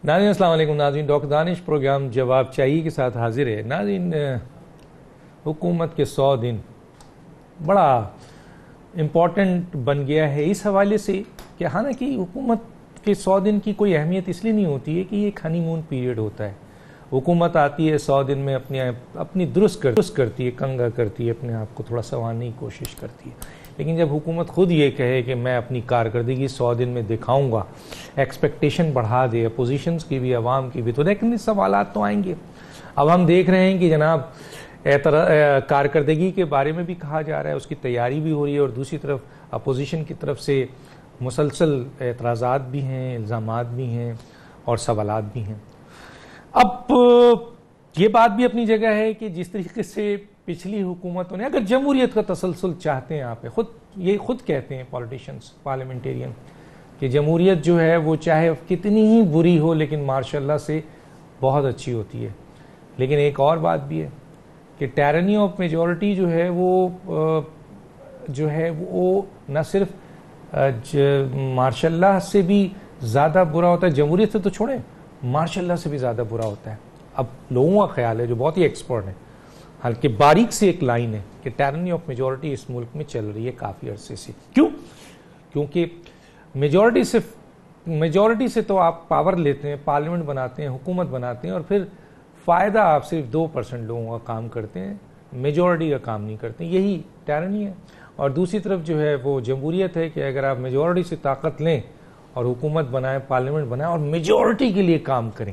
ناظرین السلام علیکم. ناظرین ڈاکٹر دانش پروگرام جواب چاہیے کے ساتھ حاضر ہے. ناظرین حکومت کے 100 دن بڑا امپورٹنٹ بن گیا ہے اس حوالے سے کہ حالانکہ حکومت کے 100 دن کی کوئی اہمیت اس لیے نہیں ہوتی ہے کہ یہ ایک ہنی مون پیریڈ ہوتا ہے. حکومت آتی ہے 100 دن میں اپنی درست کرتی ہے, کنگا کرتی ہے, اپنے آپ کو تھوڑا سنوارنے کی کوشش کرتی ہے. لیکن جب حکومت خود یہ کہے کہ میں اپنی کارکردگی 100 دن میں دکھاؤں گا, ایکسپیکٹیشن بڑھا دے اپوزیشنز کی بھی, عوام کی بھی, تو لیکن سوالات تو آئیں گے. اب ہم دیکھ رہے ہیں کہ جناب کارکردگی کے بارے میں بھی کہا جا رہا ہے, اس کی تیاری بھی ہو رہی ہے, اور دوسری طرف اپوزیشن کی طرف سے مسلسل اعتراضات بھی ہیں, الزامات بھی ہیں اور سوالات بھی ہیں. اب یہ بات بھی اپنی جگہ ہے کہ جس طریقے سے پچھلی حکومتوں نے, اگر جمہوریت کا تسلسل چاہتے ہیں, آپ خود کہتے ہیں پولیٹیشنز, پارلیمنٹیرین, کہ جمہوریت جو ہے وہ چاہے کتنی ہی بری ہو لیکن ماشاء اللہ سے بہت اچھی ہوتی ہے. لیکن ایک اور بات بھی ہے کہ ٹائرنی آف میجورٹی جو ہے وہ نہ صرف ماشاء اللہ سے بھی زیادہ برا ہوتا ہے, جمہوریت سے تو چھوڑیں, ماشاء اللہ سے بھی زیادہ برا ہوتا ہے. اب لوگوں کا خیال ہے جو بہت ہی ایکسپرٹ ہیں, حالانکہ باریک سے ایک لائن ہے کہ ٹائرنی آف میجورٹی اس ملک میں چل رہی ہے کافی عرصے سے. کیونکہ میجورٹی سے تو آپ پاور لیتے ہیں, پارلیمنٹ بناتے ہیں, حکومت بناتے ہیں, اور پھر فائدہ آپ صرف 2% لوگوں کا کام کرتے ہیں, میجورٹی کا کام نہیں کرتے. یہی ٹائرنی ہے. اور دوسری طرف جو ہے وہ جمہوریت ہے کہ اگر آپ میجورٹی سے طاقت لیں اور حکومت بنائیں, پارلیمنٹ بنائیں, اور میجورٹی کے لیے کام کریں,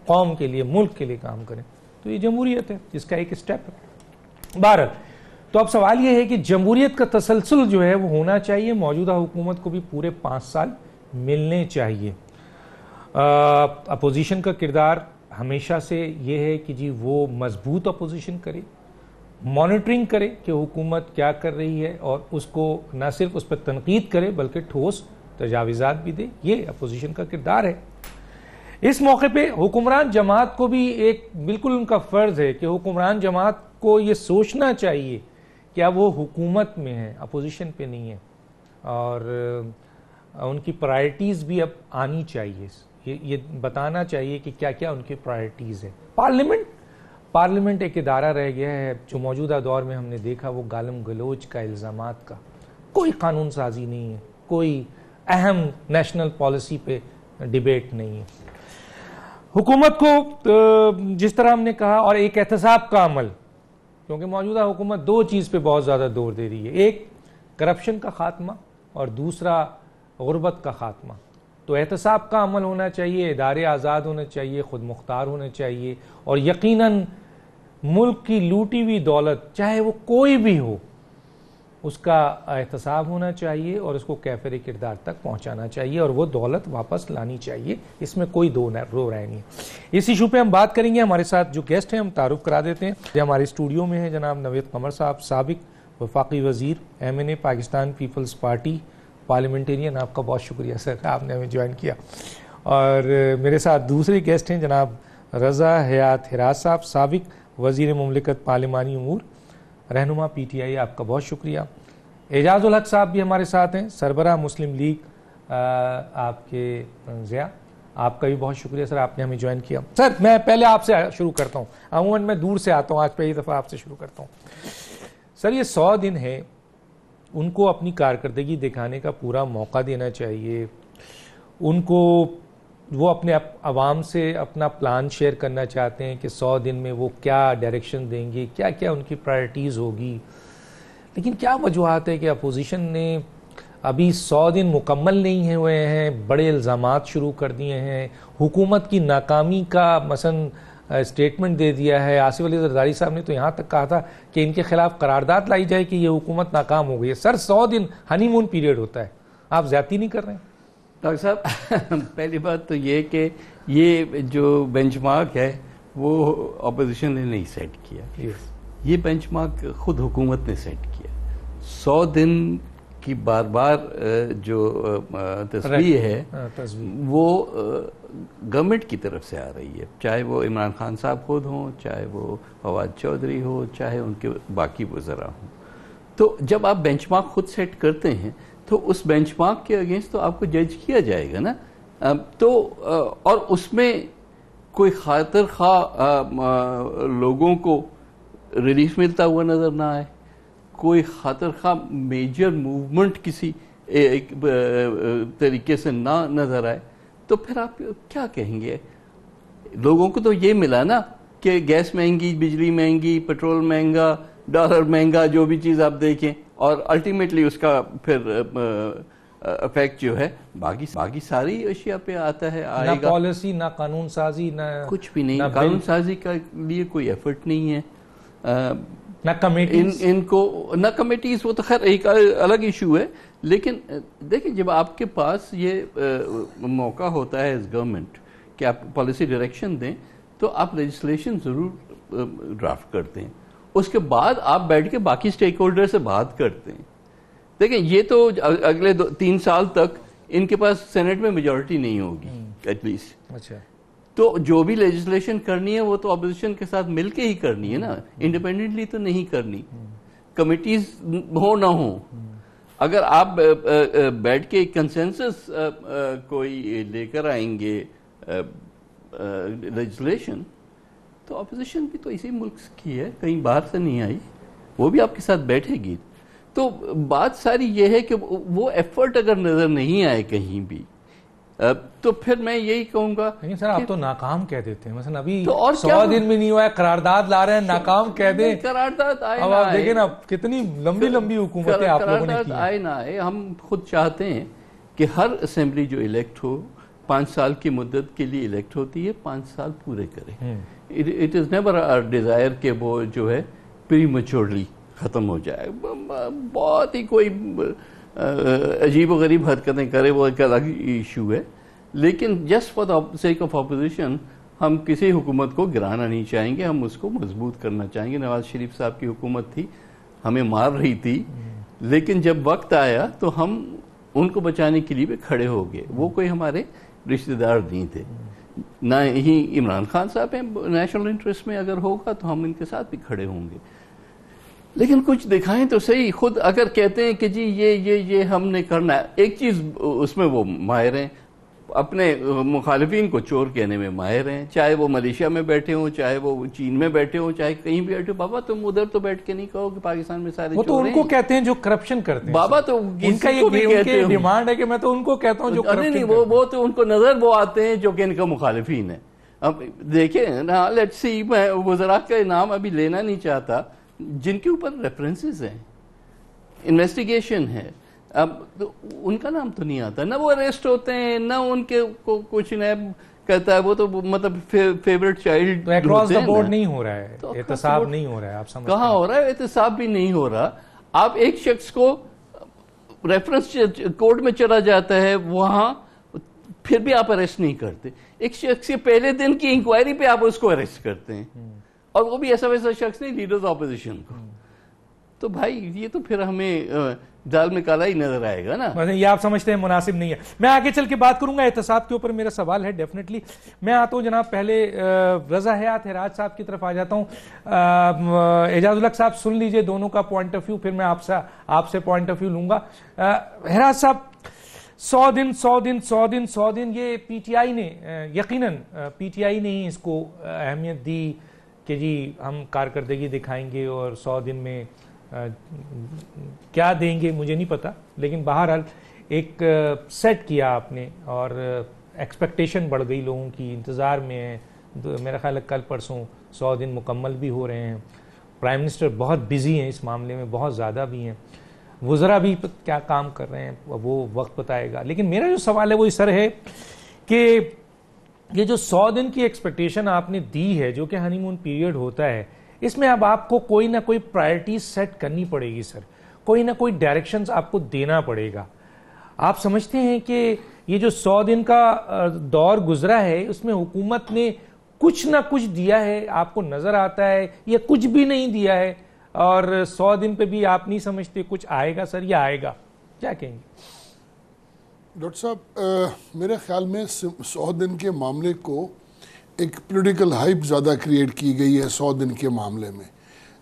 قوم کے لیے, ملک کے لیے کام کریں, تو یہ جمہوریت ہے, جس کا ایک اسٹیپ ہے. بہرحال تو اب سوال یہ ہے کہ جمہوریت کا تسلسل جو ہے وہ ہونا چاہیے, موجودہ حکومت کو بھی پورے 5 سال ملنے چاہیے. اپوزیشن کا کردار ہمیشہ سے یہ ہے کہ جی وہ مضبوط اپوزیشن کرے, مانیٹرنگ کرے کہ حکومت کیا کر رہی ہے, اور اس کو نہ صرف اس پر تنقید کرے بلکہ ٹھوس تجاویزات بھی دے. یہ اپوزیشن کا کردار ہے. اس موقع پہ حکمران جماعت کو بھی ایک بالکل ان کا فرض ہے کہ حکمران جماعت کو یہ سوچنا چاہیے کہ اب وہ حکومت میں ہے, اپوزیشن پہ نہیں ہے, اور ان کی پرائرٹیز بھی اب آنی چاہیے, یہ بتانا چاہیے کہ کیا کیا ان کی پرائرٹیز ہے. پارلیمنٹ ایک ادارہ رہ گیا ہے جو موجودہ دور میں ہم نے دیکھا وہ گالم گلوچ کا, الزامات کا, کوئی قانون سازی نہیں ہے, کوئی اہم نیشنل پالیسی پہ ڈیبیٹ نہیں ہے. حکومت کو جس طرح ہم نے کہا, اور ایک احتساب کا عمل, کیونکہ موجودہ حکومت 2 چیز پہ بہت زیادہ زور دے رہی ہے, ایک کرپشن کا خاتمہ اور دوسرا غربت کا خاتمہ. تو احتساب کا عمل ہونا چاہیے, ادارے آزاد ہونے چاہیے, خود مختار ہونے چاہیے, اور یقیناً ملک کی لوٹی ہوئی دولت چاہے وہ کوئی بھی ہو اس کا احتساب ہونا چاہیے, اور اس کو کیفر کردار تک پہنچانا چاہیے, اور وہ دولت واپس لانی چاہیے. اس میں کوئی دو رائے نہیں. اس ایشو پہ ہم بات کریں گے. ہمارے ساتھ جو گیسٹ ہیں ہم تعارف کرا دیتے ہیں. ہمارے اسٹوڈیو میں ہیں جناب نوید قمر صاحب, سابق وفاقی وزیر MNA پاکستان پیپلز پارٹی, پارلیمنٹیرین. آپ کا بہت شکریہ سر, آپ نے ہمیں جوائن کیا. اور میرے ساتھ دوسرے گیسٹ ہیں جناب رضا حیات ہراس صاحب, سابق وزیر مملکت پارلیمانی امور, رہنما PTI. آپ کا بہت شکریہ. اعجاز الحق صاحب بھی ہمارے ساتھ ہیں, سربراہ مسلم لیگ آپ کے ضیاء. آپ کا بھی بہت شکریہ سر, آپ نے ہمیں جوائن کیا. سر میں پہلے آپ سے شروع کرتا ہوں, عموماً میں دور سے آتا ہوں, آج پہلی دفعہ آپ سے شروع کرتا ہوں. سر یہ 100 دن ہے, ان کو اپنی کارکردگی دکھانے کا پورا موقع دینا چاہیے. ان کو وہ اپنے عوام سے اپنا پلان شیئر کرنا چاہتے ہیں کہ 100 دن میں وہ کیا ڈائریکشن دیں گے, کیا کیا ان کی پرائرٹیز ہوگی. لیکن کیا وجوہات ہے کہ اپوزیشن نے ابھی 100 دن مکمل نہیں ہوئے ہیں, بڑے الزامات شروع کر دیے ہیں, حکومت کی ناکامی کا مثلا اسٹیٹمنٹ دے دیا ہے. آصف علی زرداری صاحب نے تو یہاں تک کہا تھا کہ ان کے خلاف قرارداد لائی جائے کہ یہ حکومت ناکام ہو گئی ہے. سر 100 دن ہنی مون پیریڈ ہوتا ہے, آپ زیادتی نہیں کر رہے ہیں؟ ڈاکٹر صاحب پہلی بات تو یہ کہ یہ جو بینچ مارک ہے وہ اپوزیشن نے نہیں سیٹ کیا, یہ بینچ مارک خود حکومت نے سیٹ کیا. 100 دن کی بار بار جو تصویر ہے وہ گورنمنٹ کی طرف سے آ رہی ہے, چاہے وہ عمران خان صاحب خود ہوں, چاہے وہ فواد چودھری ہو, چاہے ان کے باقی وزراء ہوں. تو جب آپ بینچ مارک خود سیٹ کرتے ہیں تو اس بینچ مارک کے اگینسٹ تو آپ کو جج کیا جائے گا نا تو اور اس میں کوئی خاطر خواہ لوگوں کو ریلیف ملتا ہوا نظر نہ آئے، کوئی خاطر خواہ میجر موومنٹ کسی ایک طریقے سے نہ نظر آئے، تو پھر آپ کیا کہیں گے؟ لوگوں کو تو یہ ملا نا کہ گیس مہنگی، بجلی مہنگی، پیٹرول مہنگا، ڈالر مہنگا، جو بھی چیز آپ دیکھیں، اور الٹیمیٹلی اس کا پھر افیکٹ جو ہے باقی ساری اشیاء پہ آتا ہے، آئے گا۔ نہ پالیسی، نہ قانون سازی، نہ کچھ بھی نہیں، قانون سازی کا لیے کوئی ایفرٹ نہیں ہے، نہ کمیٹیز، ان کو نہ کمیٹیز، وہ تو خیر ایک الگ ایشو ہے۔ لیکن دیکھیں جب آپ کے پاس یہ موقع ہوتا ہے ایز گورنمنٹ کہ آپ پالیسی ڈائریکشن دیں، تو آپ لیجسلیشن ضرور ڈرافٹ کرتے ہیں، اس کے بعد آپ بیٹھ کے باقی سٹیک ہولڈر سے بات کرتے ہیں۔ دیکھیں یہ تو اگلے 3 سال تک ان کے پاس سینٹ میں میجورٹی نہیں ہوگی ایٹ لیسٹ، اچھا، تو جو بھی لیجسلیشن کرنی ہے وہ تو اپوزیشن کے ساتھ مل کے ہی کرنی ہے نا، انڈیپینڈنٹلی تو نہیں کرنی، کمیٹیز ہو نہ ہو۔ اگر آپ بیٹھ کے کنسنسس کوئی لے کر آئیں گے لیجسلیشن، تو اپوزیشن بھی تو اسی ملک کی ہے، کہیں باہر سے نہیں آئی، وہ بھی آپ کے ساتھ بیٹھے گی۔ تو بات ساری یہ ہے کہ وہ ایفرٹ اگر نظر نہیں آئے کہیں بھی، تو پھر میں یہی کہوں گا۔ لیکن سر آپ تو ناکام کہہ دیتے ہیں، مثلا ابھی تو اور 100 دن میں نہیں ہوا ہے، قرارداد لا رہے ہیں، ناکام کہہ دیں۔ قرارداد آئے اب نہ آپ آئے، دیکھیں نا کتنی لمبی لمبی حکومتیں آپ لوگوں نے کی قرارداد آئے نہ آئے، ہم خود چاہتے ہیں کہ ہر اسمبلی جو الیکٹ ہو 5 سال کی مدت کے لیے الیکٹ ہوتی ہے، 5 سال پورے کرے۔ It is never our desire کہ وہ جو ہے پری میچورلی ختم ہو جائے، بہت ہی کوئی عجیب و غریب حرکتیں کرے، وہ ایک الگ ایشو ہے۔ لیکن just for the sake of opposition ہم کسی حکومت کو گرانا نہیں چاہیں گے، ہم اس کو مضبوط کرنا چاہیں گے۔ نواز شریف صاحب کی حکومت تھی، ہمیں مار رہی تھی، لیکن جب وقت آیا تو ہم ان کو بچانے کے لیے بھی کھڑے ہو گئے۔ وہ کوئی ہمارے رشتہ دار نہیں تھے، نہ ہی عمران خان صاحب ہیں، نیشنل انٹرسٹ میں اگر ہوگا تو ہم ان کے ساتھ بھی کھڑے ہوں گے۔ لیکن کچھ دکھائیں تو صحیح، خود اگر کہتے ہیں کہ جی یہ ہم نے کرنا ہے، ایک چیز اس میں وہ ماہر ہیں، اپنے مخالفین کو چور کہنے میں ماہر ہیں، چاہے وہ ملیشیا میں بیٹھے ہوں، چاہے وہ چین میں بیٹھے ہوں، چاہے کہیں بھی بیٹھے ہوں۔ بابا تم ادھر تو بیٹھ کے نہیں کہو کہ پاکستان میں سارے چور ہیں، وہ تو ان کو کہتے ہیں جو کرپشن کرتے ہیں بابا، تو ان کا یہ ڈیمانڈ ہے کہ میں تو ان کو کہتا ہوں جو کرپشن نہیں، وہ تو ان کو نظر وہ آتے ہیں جو کہ ان کا مخالفین ہے۔ اب دیکھیں نا، لیٹ سی، میں وزراء کا نام ابھی لینا نہیں چاہتا جن کے اوپر ریفرنسز ہیں، انویسٹیگیشن ہے، اب ان کا نام تو نہیں آتا، نہ وہ اریسٹ ہوتے ہیں، نہ ان کے کچھ نیب کہتا ہے، وہ تو مطلب فیورٹ چائلڈ۔ تو اکراس دا بورڈ نہیں ہو رہا ہے، احتساب نہیں ہو رہا ہے، آپ سمجھتے ہیں؟ کہاں ہو رہا ہے؟ احتساب بھی نہیں ہو رہا۔ آپ ایک شخص کو ریفرنس کورٹ میں چلا جاتا ہے، وہاں پھر بھی آپ اریسٹ نہیں کرتے، ایک شخص کے پہلے دن کی انکوائری پہ آپ اس کو اریسٹ کرتے ہیں، اور وہ بھی ایسا ویسا شخص نہیں، لیڈرز اپوزیشن کو۔ تو بھائی یہ تو پھر ہمیں دال میں کالا ہی نظر آئے گا نا۔ یہ آپ سمجھتے ہیں مناسب نہیں ہے۔ میں آگے چل کے بات کروں گا، احتساب کے اوپر میرا سوال ہے ڈیفینیٹلی۔ میں آتا ہوں جناب، پہلے رضا حیات حراج صاحب کی طرف آ جاتا ہوں۔ اعجاز الحق صاحب سن لیجئے دونوں کا پوائنٹ آف ویو، پھر میں آپ سے پوائنٹ آف ویو لوں گا۔ حراج صاحب، 100 دن یہ پی ٹی آئی نے، یقیناً پی ٹی آئی نے ہی اس کو اہمیت دی کہ جی ہم کارکردگی دکھائیں گے، اور 100 دن میں کیا دیں گے مجھے نہیں پتا، لیکن بہرحال ایک سیٹ کیا آپ نے، اور ایکسپیکٹیشن بڑھ گئی لوگوں کی، انتظار میں ہے۔ میرا خیال ہے کل پرسوں 100 دن مکمل بھی ہو رہے ہیں۔ پرائم منسٹر بہت بزی ہیں اس معاملے میں، بہت زیادہ بھی ہیں، وزراء بھی کیا کام کر رہے ہیں وہ وقت بتائے گا۔ لیکن میرا جو سوال ہے وہ اس طرح ہے کہ یہ جو 100 دن کی ایکسپیکٹیشن آپ نے دی ہے، جو کہ ہنی مون پیریڈ ہوتا ہے، اس میں اب آپ کو کوئی نہ کوئی پرائرٹی سیٹ کرنی پڑے گی سر، کوئی نہ کوئی ڈائریکشنز آپ کو دینا پڑے گا۔ آپ سمجھتے ہیں کہ یہ جو 100 دن کا دور گزرا ہے، اس میں حکومت نے کچھ نہ کچھ دیا ہے، آپ کو نظر آتا ہے، یا کچھ بھی نہیں دیا ہے، اور 100 دن پہ بھی آپ نہیں سمجھتے کچھ آئے گا سر، یا آئے گا؟ کیا کہیں گے ڈاکٹر صاحب؟ میرے خیال میں 100 دن کے معاملے کو ایک پولیٹیکل ہائپ زیادہ کریٹ کی گئی ہے 100 دن کے معاملے میں۔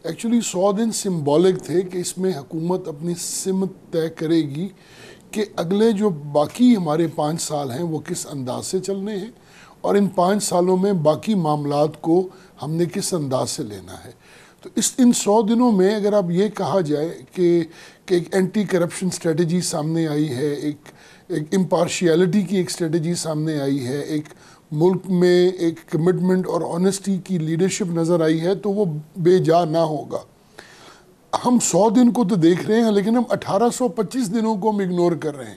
ایکچولی 100 دن سمبولک تھے کہ اس میں حکومت اپنی سمت طے کرے گی کہ اگلے جو باقی ہمارے 5 سال ہیں وہ کس انداز سے چلنے ہیں اور ان 5 سالوں میں باقی معاملات کو ہم نے کس انداز سے لینا ہے. تو ان 100 دنوں میں اگر آپ یہ کہا جائے کہ ایک اینٹی کرپشن اسٹریٹجی سامنے آئی ہے, ایک امپارشیلٹی کی ایک اسٹریٹجی سامنے آئی ہے, ایک ملک میں ایک کمٹمنٹ اور آنیسٹی کی لیڈرشپ نظر آئی ہے, تو وہ بے جا نہ ہوگا. ہم 100 دن کو تو دیکھ رہے ہیں لیکن ہم 1825 دنوں کو ہم اگنور کر رہے ہیں.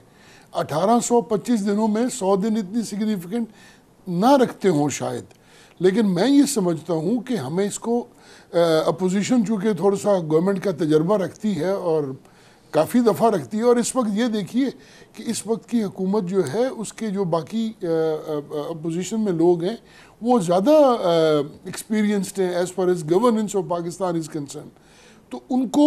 1825 دنوں میں 100 دن اتنی سگنیفیکنٹ نہ رکھتے ہوں شاید, لیکن میں یہ سمجھتا ہوں کہ ہمیں اس کو اپوزیشن چونکہ تھوڑا سا گورنمنٹ کا تجربہ رکھتی ہے اور کافی دفعہ رکھتی ہے, اور اس وقت یہ دیکھیے کہ اس وقت کی حکومت جو ہے اس کے جو باقی اپوزیشن میں لوگ ہیں وہ زیادہ ایکسپیرینسڈ ہیں as far as governance of Pakistan is concern. تو ان کو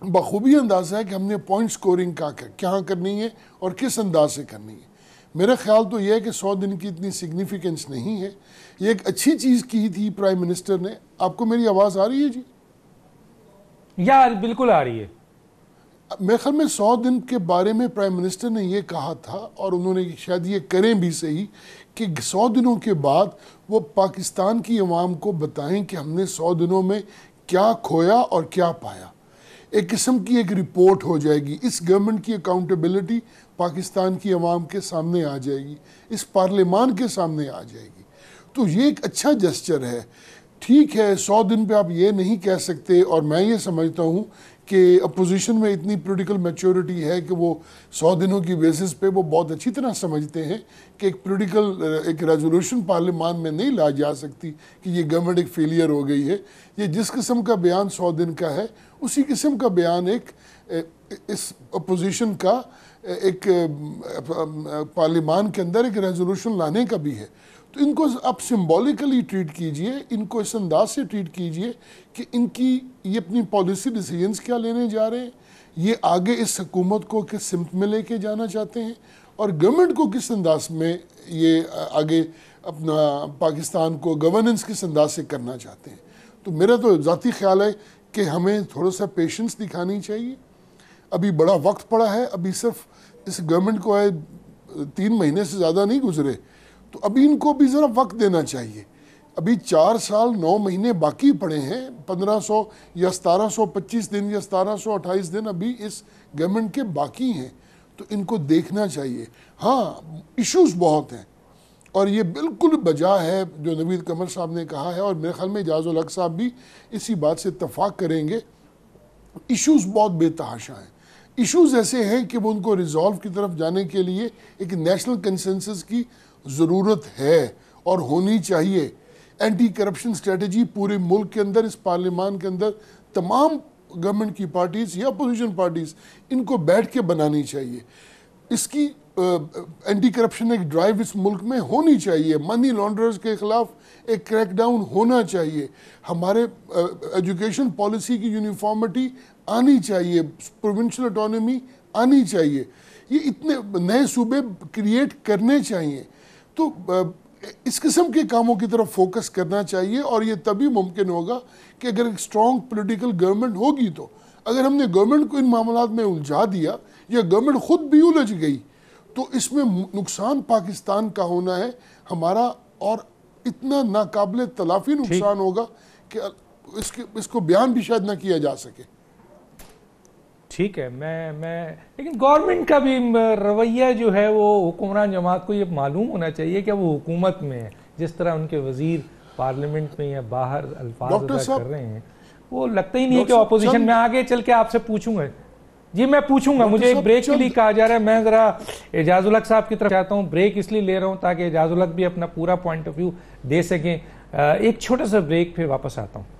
بخوبی اندازہ ہے کہ ہم نے پوائنٹ سکورنگ کہاں کرنی ہے اور کس انداز سے کرنی ہے. میرا خیال تو یہ ہے کہ 100 دن کی اتنی سگنیفیکنس نہیں ہے. یہ ایک اچھی چیز کی تھی پرائم منسٹر نے. آپ کو میری آواز آ رہی ہے جی؟ یار بالکل آ رہی ہے. میرے خیال میں 100 دن کے بارے میں پرائم منسٹر نے یہ کہا تھا, اور انہوں نے شاید یہ کریں بھی صحیح, کہ 100 دنوں کے بعد وہ پاکستان کی عوام کو بتائیں کہ ہم نے 100 دنوں میں کیا کھویا اور کیا پایا. ایک قسم کی ایک رپورٹ ہو جائے گی. اس گورنمنٹ کی اکاؤنٹیبلٹی پاکستان کی عوام کے سامنے آ جائے گی, اس پارلیمان کے سامنے آ جائے گی. تو یہ ایک اچھا جسچر ہے. ٹھیک ہے 100 دن پہ آپ یہ نہیں کہہ سکتے, اور میں یہ سمجھتا ہوں کہ اپوزیشن میں اتنی پولیٹیکل میچورٹی ہے کہ وہ 100 دنوں کی بیسس پہ وہ بہت اچھی طرح سمجھتے ہیں کہ ایک ریزولوشن پارلیمان میں نہیں لا جا سکتی کہ یہ گورنمنٹ ایک فیلئر ہو گئی ہے. یہ جس قسم کا بیان 100 دن کا ہے اسی قسم کا بیان ایک اس اپوزیشن کا ایک پارلیمان کے اندر ایک ریزولوشن لانے کا بھی ہے. تو ان کو آپ سمبولیکلی ٹریٹ کیجئے, ان کو اس انداز سے ٹریٹ کیجئے کہ ان کی یہ اپنی پالیسی ڈیسیجنز کیا لینے جا رہے ہیں, یہ آگے اس حکومت کو کس سمت میں لے کے جانا چاہتے ہیں, اور گورنمنٹ کو کس انداز میں یہ آگے اپنا پاکستان کو گورننس کس انداز سے کرنا چاہتے ہیں. تو میرا تو ذاتی خیال ہے کہ ہمیں تھوڑا سا پیشنس دکھانی چاہیے. ابھی بڑا وقت پڑا ہے, ابھی صرف اس گورنمنٹ کو 3 مہینے سے زیادہ نہیں گزرے, تو ابھی ان کو بھی ذرا وقت دینا چاہیے. ابھی 4 سال 9 مہینے باقی پڑے ہیں, 1500 یا 1725 دن یا 1728 دن ابھی اس گورنمنٹ کے باقی ہیں, تو ان کو دیکھنا چاہیے. ہاں ایشوز بہت ہیں, اور یہ بالکل بجا ہے جو نوید قمر صاحب نے کہا ہے, اور میرے خیال میں اعجاز الحق صاحب بھی اسی بات سے اتفاق کریں گے. ایشوز بہت بے تحاشا ہیں. ایشوز ایسے ہیں کہ وہ ان کو ریزالو کی طرف جانے کے لیے ایک نیشنل کنسنسس کی ضرورت ہے اور ہونی چاہیے. اینٹی کرپشن اسٹریٹجی پورے ملک کے اندر, اس پارلیمان کے اندر تمام گورنمنٹ کی پارٹیز یا اپوزیشن پارٹیز ان کو بیٹھ کے بنانی چاہیے. اس کی اینٹی کرپشن ایک ڈرائیو اس ملک میں ہونی چاہیے. منی لانڈررز کے خلاف ایک کریک ڈاؤن ہونا چاہیے. ہمارے ایجوکیشن پالیسی کی یونیفارمٹی آنی چاہیے, پروونشل اٹانومی آنی چاہیے. یہ اتنے نئے صوبے کریٹ کرنے چاہیے. تو اس قسم کے کاموں کی طرف فوکس کرنا چاہیے, اور یہ تبھی ممکن ہوگا کہ اگر ایک اسٹرانگ پولیٹیکل گورنمنٹ ہوگی. تو اگر ہم نے گورنمنٹ کو ان معاملات میں الجھا دیا یا گورنمنٹ خود بھی الجھ گئی, تو اس میں نقصان پاکستان کا ہونا ہے ہمارا, اور اتنا ناقابل تلافی نقصان ہوگا کہ اس کو بیان بھی شاید نہ کیا جا سکے. ٹھیک ہے, میں لیکن گورنمنٹ کا بھی رویہ جو ہے وہ حکمران جماعت کو یہ معلوم ہونا چاہیے کہ وہ حکومت میں ہے. جس طرح ان کے وزیر پارلیمنٹ میں یا باہر الفاظ ادا کر رہے ہیں, وہ لگتا ہی نہیں کہ اپوزیشن میں آگے چل کے آپ سے پوچھوں گا. جی میں پوچھوں گا, مجھے ایک بریک کے لیے کہا جا رہا ہے. میں ذرا اعجاز الحق صاحب کی طرف چاہتا ہوں. بریک اس لیے لے رہا ہوں تاکہ اعجاز الحق بھی اپنا پورا پوائنٹ آف ویو دے سکیں. ایک چھوٹا سا بریک, پھر واپس آتا ہوں.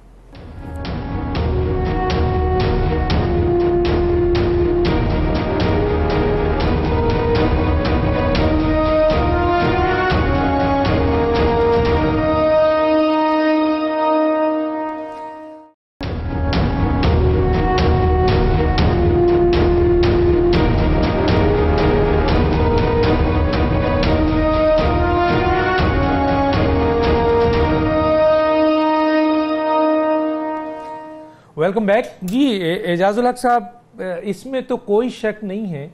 Welcome back. جی اعجاز الحق صاحب, اس میں تو کوئی شک نہیں ہے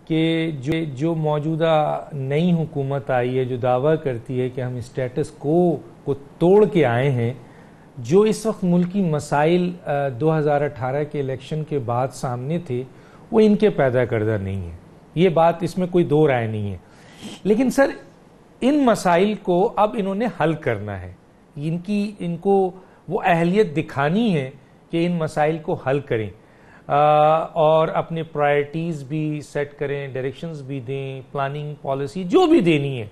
کہ جو موجودہ نئی حکومت آئی ہے جو دعویٰ کرتی ہے کہ ہم اسٹیٹس کو توڑ کے آئے ہیں، جو اس وقت ملکی مسائل 2018 کے الیکشن کے بعد سامنے تھے وہ ان کے پیدا کردہ نہیں ہیں، یہ بات اس میں کوئی دو رائے نہیں ہے. لیکن سر ان مسائل کو اب انہوں نے حل کرنا ہے، ان کو وہ اہلیت دکھانی ہے کہ ان مسائل کو حل کریں اور اپنے پرائرٹیز بھی سیٹ کریں، ڈائریکشنز بھی دیں، پلاننگ پالیسی جو بھی دینی ہے.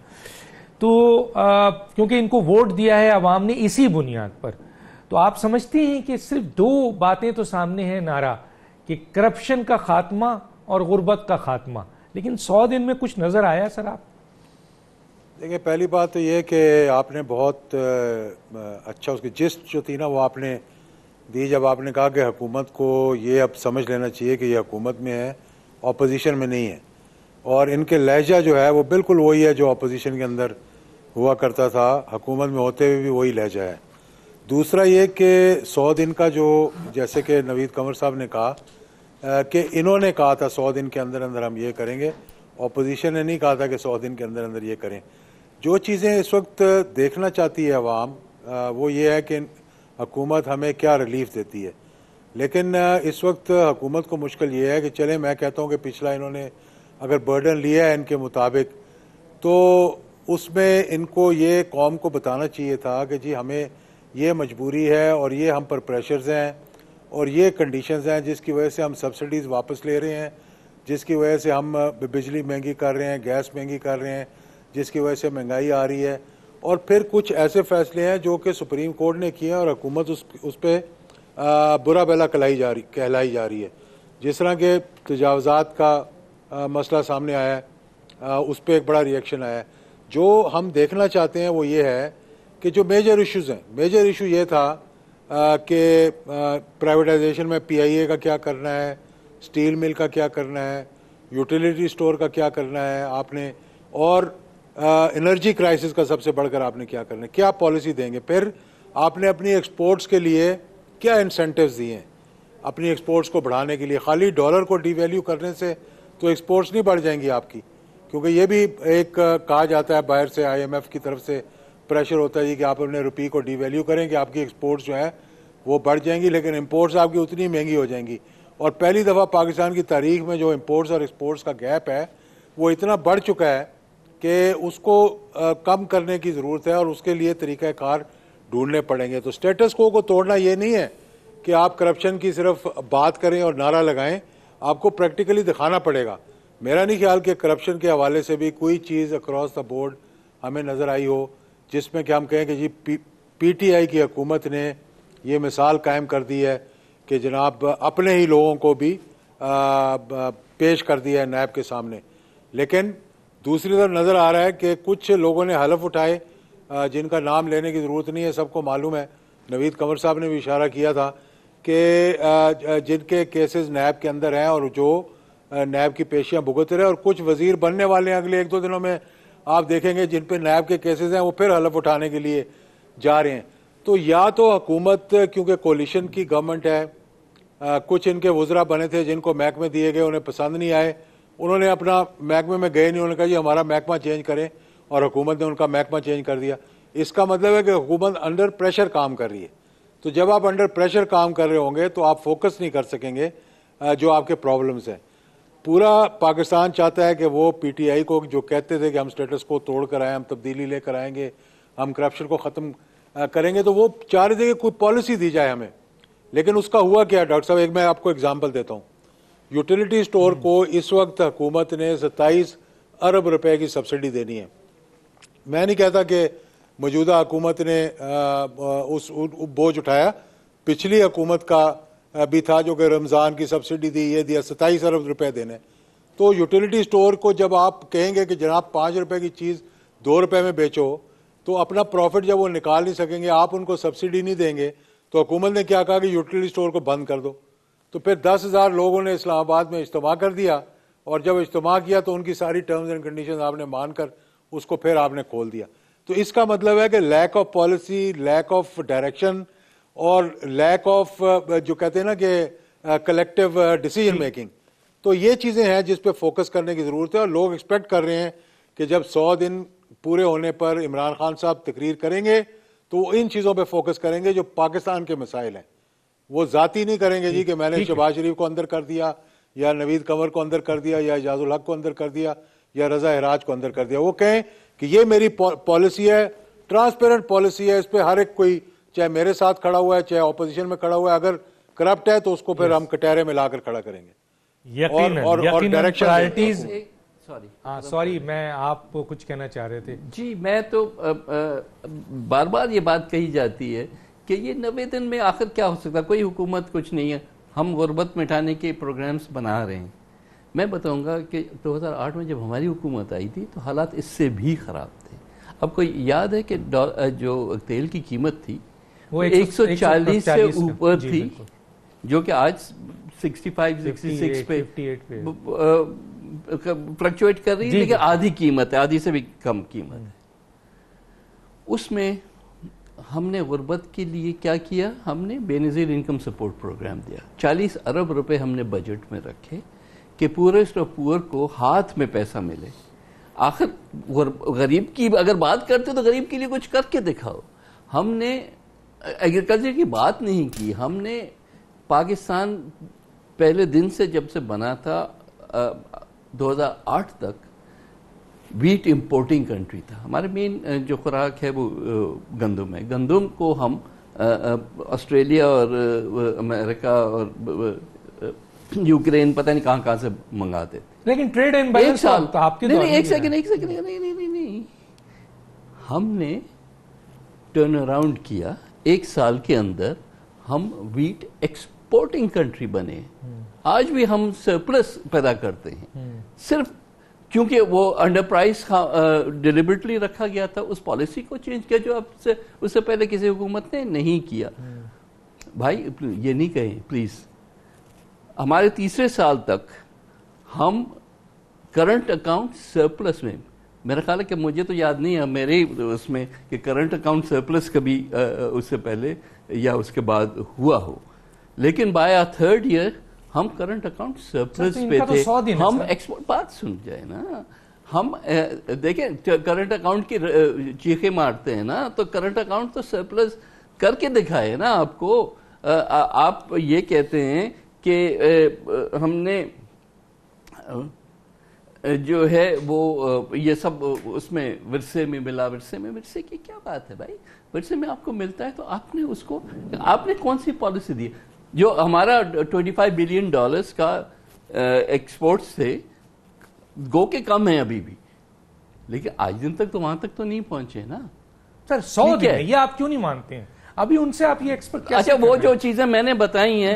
تو کیونکہ ان کو ووٹ دیا ہے عوام نے اسی بنیاد پر، تو آپ سمجھتے ہیں کہ صرف دو باتیں تو سامنے ہیں نعرہ کہ کرپشن کا خاتمہ اور غربت کا خاتمہ، لیکن 100 دن میں کچھ نظر آیا سر آپ؟ دیکھیں، پہلی بات تو یہ کہ آپ نے بہت اچھا اس کی جسٹ جو تھی نا وہ آپ نے دی، جب آپ نے کہا کہ حکومت کو یہ اب سمجھ لینا چاہیے کہ یہ حکومت میں ہے، اپوزیشن میں نہیں ہے، اور ان کے لہجہ جو ہے وہ بالکل وہی ہے جو اپوزیشن کے اندر ہوا کرتا تھا، حکومت میں ہوتے ہوئے بھی وہی لہجہ ہے. دوسرا یہ کہ 100 دن کا جو جیسے کہ نوید قمر صاحب نے کہا کہ انہوں نے کہا تھا 100 دن کے اندر اندر ہم یہ کریں گے، اپوزیشن نے نہیں کہا تھا کہ 100 دن کے اندر اندر یہ کریں. جو چیزیں اس وقت دیکھنا چاہتی ہے عوام وہ یہ ہے کہ حکومت ہمیں کیا ریلیف دیتی ہے. لیکن اس وقت حکومت کو مشکل یہ ہے کہ چلیں میں کہتا ہوں کہ پچھلا انہوں نے اگر برڈن لیا ہے ان کے مطابق تو اس میں ان کو یہ قوم کو بتانا چاہیے تھا کہ جی ہمیں یہ مجبوری ہے اور یہ ہم پر پریشرز ہیں اور یہ کنڈیشنز ہیں جس کی وجہ سے ہم سبسڈیز واپس لے رہے ہیں، جس کی وجہ سے ہم بجلی مہنگی کر رہے ہیں، گیس مہنگی کر رہے ہیں، جس کی وجہ سے مہنگائی آ رہی ہے. اور پھر کچھ ایسے فیصلے ہیں جو کہ سپریم کورٹ نے کیے ہیں اور حکومت اس پہ برا بلا کہلائی جا رہی ہے. جس طرح کہ تجاوزات کا مسئلہ سامنے آیا ہے، اس پہ ایک بڑا ریئیکشن آیا ہے. جو ہم دیکھنا چاہتے ہیں وہ یہ ہے کہ جو میجر ایشوز ہیں، میجر ایشو یہ تھا کہ پرائیویٹائزیشن میں پی آئی اے کا کیا کرنا ہے، اسٹیل مل کا کیا کرنا ہے، یوٹیلیٹی اسٹور کا کیا کرنا ہے آپ نے، اور انرجی کرائسس کا سب سے بڑھ کر آپ نے کیا کرنا ہے، کیا پالیسی دیں گے. پھر آپ نے اپنی ایکسپورٹس کے لیے کیا انسینٹیوز دیے ہیں اپنی ایکسپورٹس کو بڑھانے کے لیے. خالی ڈالر کو ڈی ویلیو کرنے سے تو ایکسپورٹس نہیں بڑھ جائیں گی آپ کی، کیونکہ یہ بھی ایک کہا جاتا ہے باہر سے، آئی ایم ایف کی طرف سے پریشر ہوتا ہے جی کہ آپ اپنے روپی کو ڈی ویلیو کریں کہ آپ کی ایکسپورٹس جو ہیں وہ بڑھ جائیں گی، لیکن امپورٹس آپ کی اتنی مہنگی ہو جائیں گی. اور پہلی دفعہ پاکستان کی تاریخ میں جو امپورٹس اور ایکسپورٹس کا گیپ ہے وہ اتنا بڑھ چکا ہے کہ اس کو کم کرنے کی ضرورت ہے اور اس کے لیے طریقہ کار ڈھونڈنے پڑیں گے. تو سٹیٹس کو توڑنا یہ نہیں ہے کہ آپ کرپشن کی صرف بات کریں اور نعرہ لگائیں، آپ کو پریکٹیکلی دکھانا پڑے گا. میرا نہیں خیال کہ کرپشن کے حوالے سے بھی کوئی چیز اکراس دا بورڈ ہمیں نظر آئی ہو جس میں کہ ہم کہیں کہ جی پی ٹی آئی کی حکومت نے یہ مثال قائم کر دی ہے کہ جناب اپنے ہی لوگوں کو بھی پیش کر دیا ہے نیب کے سامنے. لیکن دوسری طرف نظر آ رہا ہے کہ کچھ لوگوں نے حلف اٹھائے جن کا نام لینے کی ضرورت نہیں ہے، سب کو معلوم ہے. نوید قمر صاحب نے بھی اشارہ کیا تھا کہ جن کے کیسز نیب کے اندر ہیں اور جو نیب کی پیشیاں بھگت رہے، اور کچھ وزیر بننے والے ہیں اگلے 1-2 دنوں میں آپ دیکھیں گے جن پہ نیب کے کیسز ہیں وہ پھر حلف اٹھانے کے لیے جا رہے ہیں. تو یا تو حکومت کیونکہ کولیشن کی گورنمنٹ ہے، کچھ ان کے وزراء بنے تھے جن کو محکمے دیے گئے انہیں پسند نہیں آئے، انہوں نے اپنا محکمے میں گئے نہیں، انہوں نے کہا جی ہمارا محکمہ چینج کریں، اور حکومت نے ان کا محکمہ چینج کر دیا. اس کا مطلب ہے کہ حکومت انڈر پریشر کام کر رہی ہے. تو جب آپ انڈر پریشر کام کر رہے ہوں گے تو آپ فوکس نہیں کر سکیں گے جو آپ کے پرابلمز ہیں. پورا پاکستان چاہتا ہے کہ وہ پی ٹی آئی کو جو کہتے تھے کہ ہم سٹیٹس کو توڑ کر آئیں، ہم تبدیلی لے کر آئیں گے، ہم کرپشن کو ختم کریں گے، تو وہ چاہ رہے تھے کہ کوئی پالیسی دی جائے ہمیں. لیکن اس کا ہوا کیا ڈاکٹر صاحب؟ ایک میں آپ کو اگزامپل دیتا ہوں. یوٹیلیٹی اسٹور کو اس وقت حکومت نے 27 ارب روپے کی سبسڈی دینی ہے. میں نہیں کہتا کہ موجودہ حکومت نے اس بوجھ اٹھایا، پچھلی حکومت کا بھی تھا جو کہ رمضان کی سبسڈی دی، یہ دیا، 27 ارب روپے دینے. تو یوٹیلیٹی اسٹور کو جب آپ کہیں گے کہ جناب 5 روپے کی چیز 2 روپے میں بیچو، تو اپنا پروفٹ جب وہ نکال نہیں سکیں گے، آپ ان کو سبسڈی نہیں دیں گے، تو حکومت نے کیا کہا کہ یوٹیلیٹی اسٹور کو بند کر دو. تو پھر 10,000 لوگوں نے اسلام آباد میں اجتماع کر دیا، اور جب اجتماع کیا تو ان کی ساری ٹرمز اینڈ کنڈیشنز آپ نے مان کر اس کو پھر آپ نے کھول دیا. تو اس کا مطلب ہے کہ lack of policy, lack of direction, اور لیک آف جو کہتے ہیں نا کہ کلیکٹیو ڈیسیجن میکنگ، تو یہ چیزیں ہیں جس پہ فوکس کرنے کی ضرورت ہے، اور لوگ ایکسپیکٹ کر رہے ہیں کہ جب 100 دن پورے ہونے پر عمران خان صاحب تقریر کریں گے تو وہ ان چیزوں پہ فوکس کریں گے جو پاکستان کے مسائل ہیں. وہ ذاتی نہیں کریں گے جی کہ میں نے شہباز شریف کو اندر کر دیا یا نوید قمر کو اندر کر دیا یا اعجاز الحق کو اندر کر دیا یا رضا احراج کو اندر کر دیا. وہ کہیں کہ یہ میری پالیسی ہے، ٹرانسپیرنٹ پالیسی ہے، اس پہ ہر ایک کوئی چاہے میرے ساتھ کھڑا ہوا ہے چاہے اپوزیشن میں کھڑا ہوا ہے، اگر کرپٹ ہے تو اس کو پھر ہم کٹہرے میں لا کر کھڑا کریں گے. اور ڈائریکشن سوری میں آپ کچھ کہنا چاہ رہے تھے. جی میں تو بار بار یہ بات کہی جاتی ہے کہ یہ 90 دن میں آخر کیا ہو سکتا ہے، کوئی حکومت کچھ نہیں ہے، ہم غربت مٹانے کے پروگرامز بنا رہے ہیں. میں بتاؤں گا کہ 2008 میں جب ہماری حکومت آئی تھی تو حالات اس سے بھی خراب تھے. اب کوئی یاد ہے کہ جو تیل کی قیمت تھی وہ 140 سے اوپر تھی، جو کہ آج 65 66 پہ فلکچویٹ کر رہی ہے، لیکن آدھی قیمت ہے، آدھی سے بھی کم قیمت ہے. اس میں ہم نے غربت کے لیے کیا کیا؟ ہم نے بے نظیر انکم سپورٹ پروگرام دیا. 40 ارب روپے ہم نے بجٹ میں رکھے کہ پورسٹ آف پور کو ہاتھ میں پیسہ ملے. آخر غریب کی اگر بات کرتے تو غریب کے لیے کچھ کر کے دکھاؤ. ہم نے ایگریکلچر کی بات نہیں کی. ہم نے پاکستان پہلے دن سے جب سے بنا تھا 2008 تک ویٹ امپورٹنگ کنٹری تھا. ہمارے مین جو خوراک ہے وہ گندم ہے. گندم کو ہم آسٹریلیا اور امریکہ اور یوکرین پتہ نہیں کہاں سے منگاتے تھے. لیکن ٹریڈ اینڈ بیلنس آپ کے ایک سیکنڈ نہیں، ہم نے ٹرن اراؤنڈ کیا. 1 سال کے اندر ہم ویٹ ایکسپورٹنگ کنٹری بنے. آج بھی ہم سرپلس پیدا کرتے ہیں، صرف کیونکہ وہ انڈر پرائس ڈیلیبریٹلی رکھا گیا تھا. اس پالیسی کو چینج کیا جو اس سے پہلے کسی حکومت نے نہیں کیا. بھائی یہ نہیں کہیں پلیز. ہمارے تیسرے سال تک ہم کرنٹ اکاؤنٹ سرپلس میں، میرا خیال ہے کہ مجھے تو یاد نہیں ہے میرے اس میں کہ کرنٹ اکاؤنٹ سرپلس کبھی اس سے پہلے یا اس کے بعد ہوا ہو، لیکن بائی 3rd ایئر ہم کرنٹ اکاؤنٹ سرپلس پہ تھے. ہم ایکسپورٹ بات سن جائے نا، ہم دیکھیں کرنٹ اکاؤنٹ کی چیخیں مارتے ہیں نا، تو کرنٹ اکاؤنٹ تو سرپلس کر کے دکھائے نا آپ کو. آپ یہ کہتے ہیں کہ ہم نے جو ہے وہ یہ سب اس میں ورثے میں ملا. ورثے کی کیا بات ہے بھائی؟ ورثے میں آپ کو ملتا ہے تو آپ نے اس کو، آپ نے کون سی پالیسی دی؟ جو ہمارا $25 بلین کا ایکسپورٹس تھے، گو کے کم ہیں ابھی بھی، لیکن آج دن تک تو وہاں تک تو نہیں پہنچے نا. سر 100 دن ہے، یہ آپ کیوں نہیں مانتے ہیں؟ ابھی ان سے آپ یہ ایکسپیکٹ کیا؟ اچھا وہ جو چیزیں میں نے بتائی ہیں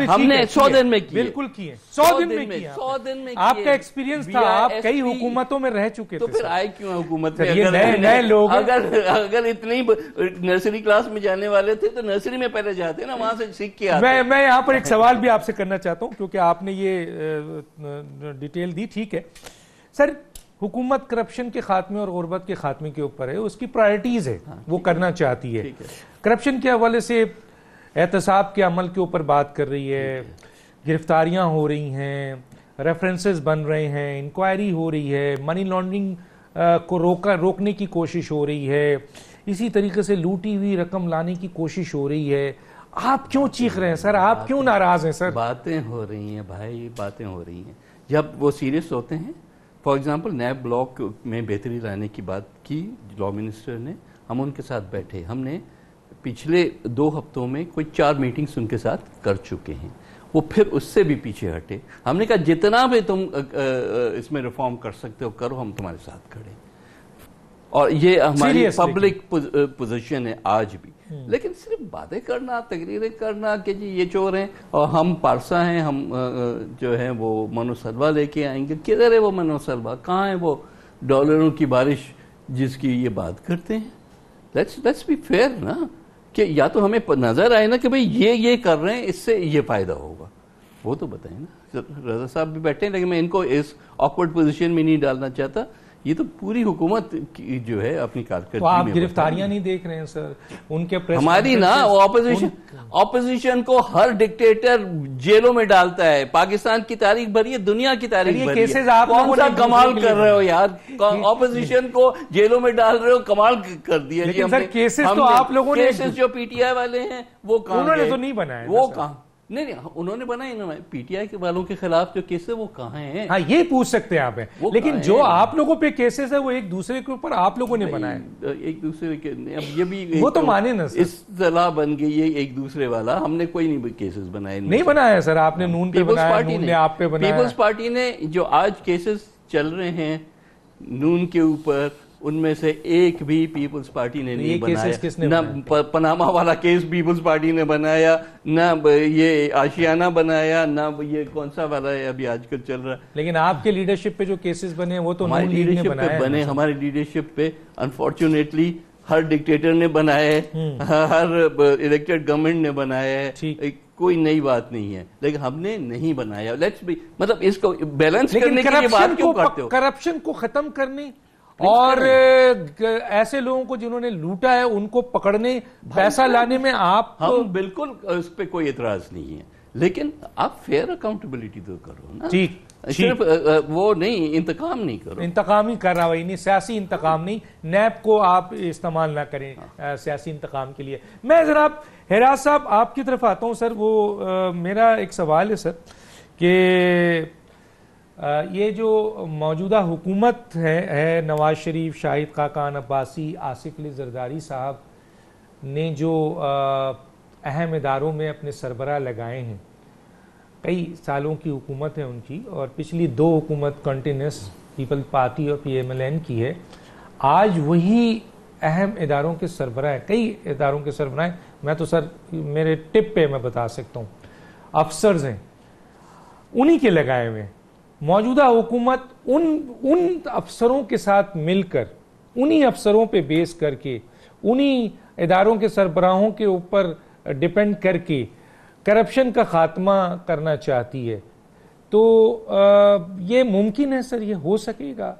ہم نے 100 دن میں کی، بالکل کی ہیں. 100 دن میں آپ کا ایکسپیرینس تھا، آپ کئی حکومتوں میں رہ چکے تھے، تو پھر آئے کیوں حکومت میں؟ نئے لوگ اگر اتنی نرسری کلاس میں جانے والے تھے تو نرسری میں پہلے جاتے نا، وہاں سے سیکھ کے آتے. میں یہاں پر ایک سوال بھی آپ سے کرنا چاہتا ہوں کیونکہ آپ نے یہ ڈیٹیل دی. ٹھیک ہے سر، حکومت کرپشن کے خاتمے اور غربت کے خاتمے کے اوپر ہے، اس کی پرائرٹیز ہے، وہ کرنا چاہتی ہے. کرپشن کے حوالے سے احتساب کے عمل کے اوپر بات کر رہی ہے، گرفتاریاں ہو رہی ہیں، ریفرنسز بن رہے ہیں، انکوائری ہو رہی ہے، منی لانڈرنگ کو روکنے کی کوشش ہو رہی ہے، اسی طریقے سے لوٹی ہوئی رقم لانے کی کوشش ہو رہی ہے. آپ کیوں چیخ رہے ہیں سر؟ آپ کیوں ناراض ہیں سر؟ باتیں ہو رہی ہیں بھائی، باتیں ہو رہی ہیں. جب وہ سیریس ہوتے ہیں، فار ایگزامپل نیب بلاک میں بہتری لانے کی بات کی لا منسٹر نے، ہم ان کے ساتھ بیٹھے. ہم نے پچھلے 2 ہفتوں میں کوئی 4 میٹنگز ان کے ساتھ کر چکے ہیں. وہ پھر اس سے بھی پیچھے ہٹے. ہم نے کہا جتنا بھی تم اس میں ریفارم کر سکتے ہو کرو، ہم تمہارے ساتھ کھڑے. اور یہ ہماری پبلک پوزیشن ہے آج بھی. لیکن صرف باتیں کرنا، تقریریں کرنا کہ جی یہ چور ہیں اور ہم پارسا ہیں، ہم جو ہیں وہ منو سلوا لے کے آئیں گے. کدھر ہے وہ منو سلوا؟ کہاں ہے وہ ڈالروں کی بارش جس کی یہ بات کرتے ہیں؟ لیٹس بی فیئر نا، کہ یا تو ہمیں نظر آئے نا کہ بھئی یہ کر رہے ہیں، اس سے یہ فائدہ ہوگا، وہ تو بتائیں نا. رضا صاحب بھی بیٹھے ہیں، لیکن میں ان کو اس آکورڈ پوزیشن میں نہیں ڈالنا چاہتا یہ تو پوری حکومت کی جو ہے اپنی کارکردگی تو آپ گرفتاریاں نہیں دیکھ رہے ہیں سر ان کے ہماری نا اپوزیشن کو ہر ڈکٹیٹر جیلوں میں ڈالتا ہے. پاکستان کی تاریخ بھری ہے, دنیا کی تاریخ بھری ہے. کون سا کمال کر رہے ہو یار, اپوزیشن کو جیلوں میں ڈال رہے ہو, کمال کر دیا. لیکن سر کیسز تو آپ لوگوں نے, کیسز جو پی ٹی آئی والے ہیں وہ کہاں انہوں نے تو نہیں بنائے, وہ کہاں نہیں انہوں نے بنائے. پی ٹی آئی کے والوں کے خلاف جو کیسز وہ کہاں ہیں؟ ہاں یہ پوچھ سکتے ہیں آپ, لیکن جو آپ لوگوں پہ کیسز ہے وہ ایک دوسرے کے اوپر آپ لوگوں نے بنائے. ایک دوسرے کے, اب یہ بھی وہ تو مانے نا سر, اصطلاح بن گئی ہے ایک دوسرے والا. ہم نے کوئی نہیں کیسز بنائے, نہیں بنایا سر. آپ نے نون پہ بنایا, نون نے آپ پہ بنایا. پیپلز پارٹی نے جو آج کیسز چل رہے ہیں نون کے اوپر, ان میں سے ایک بھی پیپلز پارٹی نے نہیں بنایا. نہ پناما والا کیس پیپلز پارٹی نے بنایا, نہ یہ آشیانہ بنایا, نہ یہ کون سا والا ہے ابھی آج کل چل رہا ہے. لیکن آپ کے لیڈرشپ پہ جو کیسز بنے وہ تو نون لیگ نے بنائے. ہماری لیڈرشپ پہ انفارچونیٹلی ہر ڈکٹیٹر نے بنایا ہے, ہر الیکٹڈ گورنمنٹ نے بنایا ہے, کوئی نئی بات نہیں ہے. لیکن ہم نے نہیں بنایا. لیٹس بی, مطلب اس کو بیلنس کرنے کی یہ بات کیوں کرتے ہو؟ کرپشن کو ختم کرنے اور ایسے لوگوں کو جنہوں نے لوٹا ہے ان کو پکڑنے, پیسہ لانے میں آپ, ہم بالکل اس پہ کوئی اعتراض نہیں ہے, لیکن آپ فیئر اکاؤنٹیبلٹی تو کرو نا. ٹھیک, صرف وہ نہیں, انتقام نہیں کرو. انتقامی کارروائی نہیں, سیاسی انتقام نہیں. نیب کو آپ استعمال نہ کریں سیاسی انتقام کے لیے. میں جناب حراس صاحب آپ کی طرف آتا ہوں سر. وہ میرا ایک سوال ہے سر کہ یہ جو موجودہ حکومت ہے نواز شریف, شاہد خاقان عباسی, آصف علی زرداری صاحب نے جو اہم اداروں میں اپنے سربراہ لگائے ہیں, کئی سالوں کی حکومت ہے ان کی, اور پچھلی 2 حکومت کنٹینیوس پیپل پارٹی اور PMLN کی ہے. آج وہی اہم اداروں کے سربراہ, کئی اداروں کے سربراہ, میں تو سر میرے ٹپ پہ میں بتا سکتا ہوں, افسرز ہیں انہی کے لگائے ہوئے. موجودہ حکومت ان افسروں کے ساتھ مل کر, انہی افسروں پہ بیس کر کے, انہی اداروں کے سربراہوں کے اوپر ڈیپینڈ کر کے کرپشن کا خاتمہ کرنا چاہتی ہے. تو یہ ممکن ہے سر, یہ ہو سکے گا؟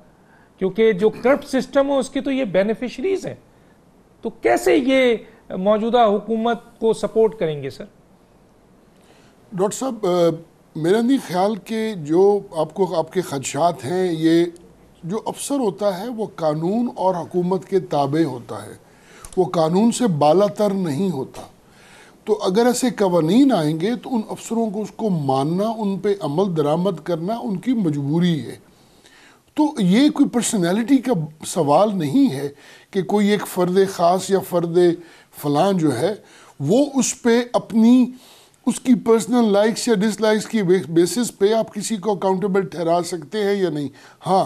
کیونکہ جو کرپٹ سسٹم ہے اس کے تو یہ بینیفیشریز ہیں, تو کیسے یہ موجودہ حکومت کو سپورٹ کریں گے سر؟ ڈاکٹر صاحب میرا نہیں خیال کہ جو آپ کے خدشات ہیں, یہ جو افسر ہوتا ہے وہ قانون اور حکومت کے تابع ہوتا ہے, وہ قانون سے بالا تر نہیں ہوتا. تو اگر ایسے قوانین آئیں گے تو ان افسروں کو اس کو ماننا, ان پہ عمل درآمد کرنا ان کی مجبوری ہے. تو یہ کوئی پرسنالٹی کا سوال نہیں ہے کہ کوئی ایک فرد خاص یا فرد فلاں جو ہے وہ اس پہ اپنی اس کی پرسنل لائکس یا ڈس لائکس کی بیسس پہ آپ کسی کو اکاؤنٹیبل ٹھہرا سکتے ہیں یا نہیں. ہاں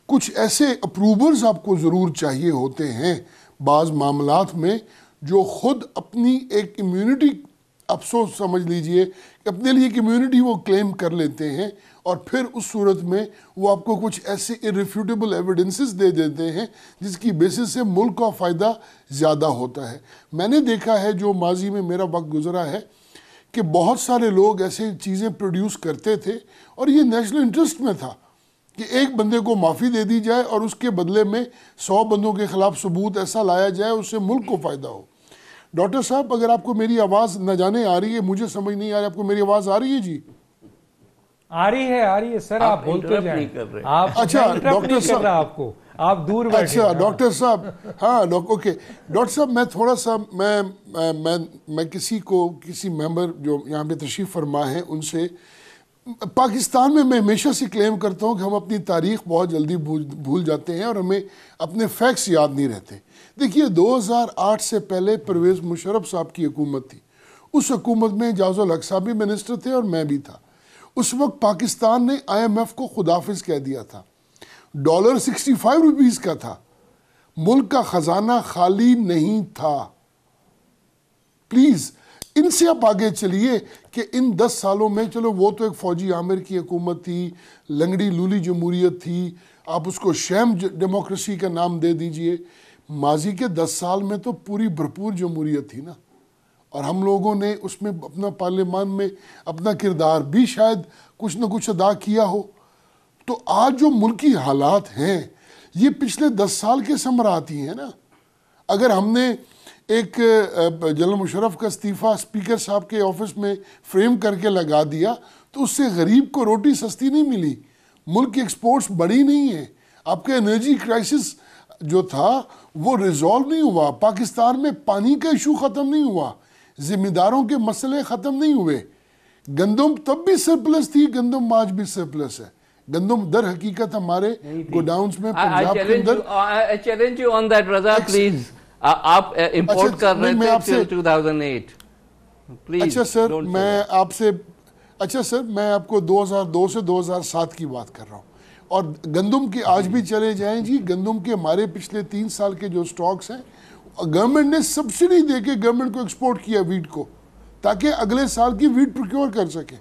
کچھ ایسے اپروورز آپ کو ضرور چاہیے ہوتے ہیں بعض معاملات میں, جو خود اپنی ایک امیونٹی, افسوس سمجھ لیجئے کہ اپنے لیے ایک امیونٹی وہ کلیم کر لیتے ہیں, اور پھر اس صورت میں وہ آپ کو کچھ ایسے irrefutable ایویڈنسز دے دیتے ہیں جس کی بیسس سے ملک کا فائدہ زیادہ ہوتا ہے. میں نے دیکھا ہے جو ماضی میں میرا وقت گزرا ہے کہ بہت سارے لوگ ایسے چیزیں پروڈیوس کرتے تھے, اور یہ نیشنل انٹرسٹ میں تھا کہ ایک بندے کو معافی دے دی جائے اور اس کے بدلے میں 100 بندوں کے خلاف ثبوت ایسا لایا جائے اس سے ملک کو فائدہ ہو. ڈاکٹر صاحب اگر آپ کو میری آواز نہ جانے آ رہی ہے, مجھے سمجھ نہیں آ رہی, آپ کو میری آواز آ رہی ہے؟ جی آ رہی ہے سر, آپ بولتے جائیں. اچھا ڈاکٹر صاحب, آپ کو آپ دور بیٹھے. اچھا ڈاکٹر صاحب, ہاں اوکے ڈاکٹر صاحب, میں تھوڑا سا میں کسی ممبر جو یہاں پہ تشریف فرما ہے ان سے, پاکستان میں ہمیشہ سے کلیم کرتا ہوں کہ ہم اپنی تاریخ بہت جلدی بھول جاتے ہیں اور ہمیں اپنے فیکٹس یاد نہیں رہتے. دیکھیے 2008 سے پہلے پرویز مشرف صاحب کی حکومت تھی, اس حکومت میں اعجاز الحق صاحب بھی منسٹر تھے اور میں بھی تھا. اس وقت پاکستان نے IMF کو خداحافظ کہہ دیا تھا, ڈالر 65 روپیز کا تھا, ملک کا خزانہ خالی نہیں تھا. پلیز ان سے آپ آگے چلیے کہ ان 10 سالوں میں, چلو وہ تو ایک فوجی عامر کی حکومت تھی, لنگڑی لولی جمہوریت تھی, آپ اس کو شیم ڈیموکریسی کا نام دے دیجئے, ماضی کے 10 سال میں تو پوری بھرپور جمہوریت تھی نا, اور ہم لوگوں نے اس میں اپنا پارلیمان میں اپنا کردار بھی شاید کچھ نہ کچھ ادا کیا ہو. تو آج جو ملکی حالات ہیں یہ پچھلے 10 سال کے ثمراتی ہیں نا. اگر ہم نے ایک جنرل مشرف کا استعفیٰ اسپیکر صاحب کے آفس میں فریم کر کے لگا دیا تو اس سے غریب کو روٹی سستی نہیں ملی. ملک کی ایکسپورٹس بڑی نہیں ہیں. آپ کا انرجی کرائسس جو تھا وہ ریزالو نہیں ہوا. پاکستان میں پانی کا ایشو ختم نہیں ہوا. ذمہ داروں کے مسئلے ختم نہیں ہوئے. گندم تب بھی سرپلس تھی, گندم آج بھی سرپلس ہے. گندم در حقیقت ہمارے گوڈاؤنز میں پنجاب کے اندر. I challenge you on that, Raza, please. آپ امپورٹ کر رہے تھے 2008. اچھا سر, میں آپ کو 2002 سے 2007 کی بات کر رہا ہوں. اور گندم کے آج بھی چلے جائیں جی, گندم کے ہمارے پچھلے 3 سال کے جو سٹاکس ہیں, گورنمنٹ نے سبسڈی دے کے گورنمنٹ کو ایکسپورٹ کیا ویٹ کو, تاکہ اگلے سال کی ویٹ پروکیور کر سکے.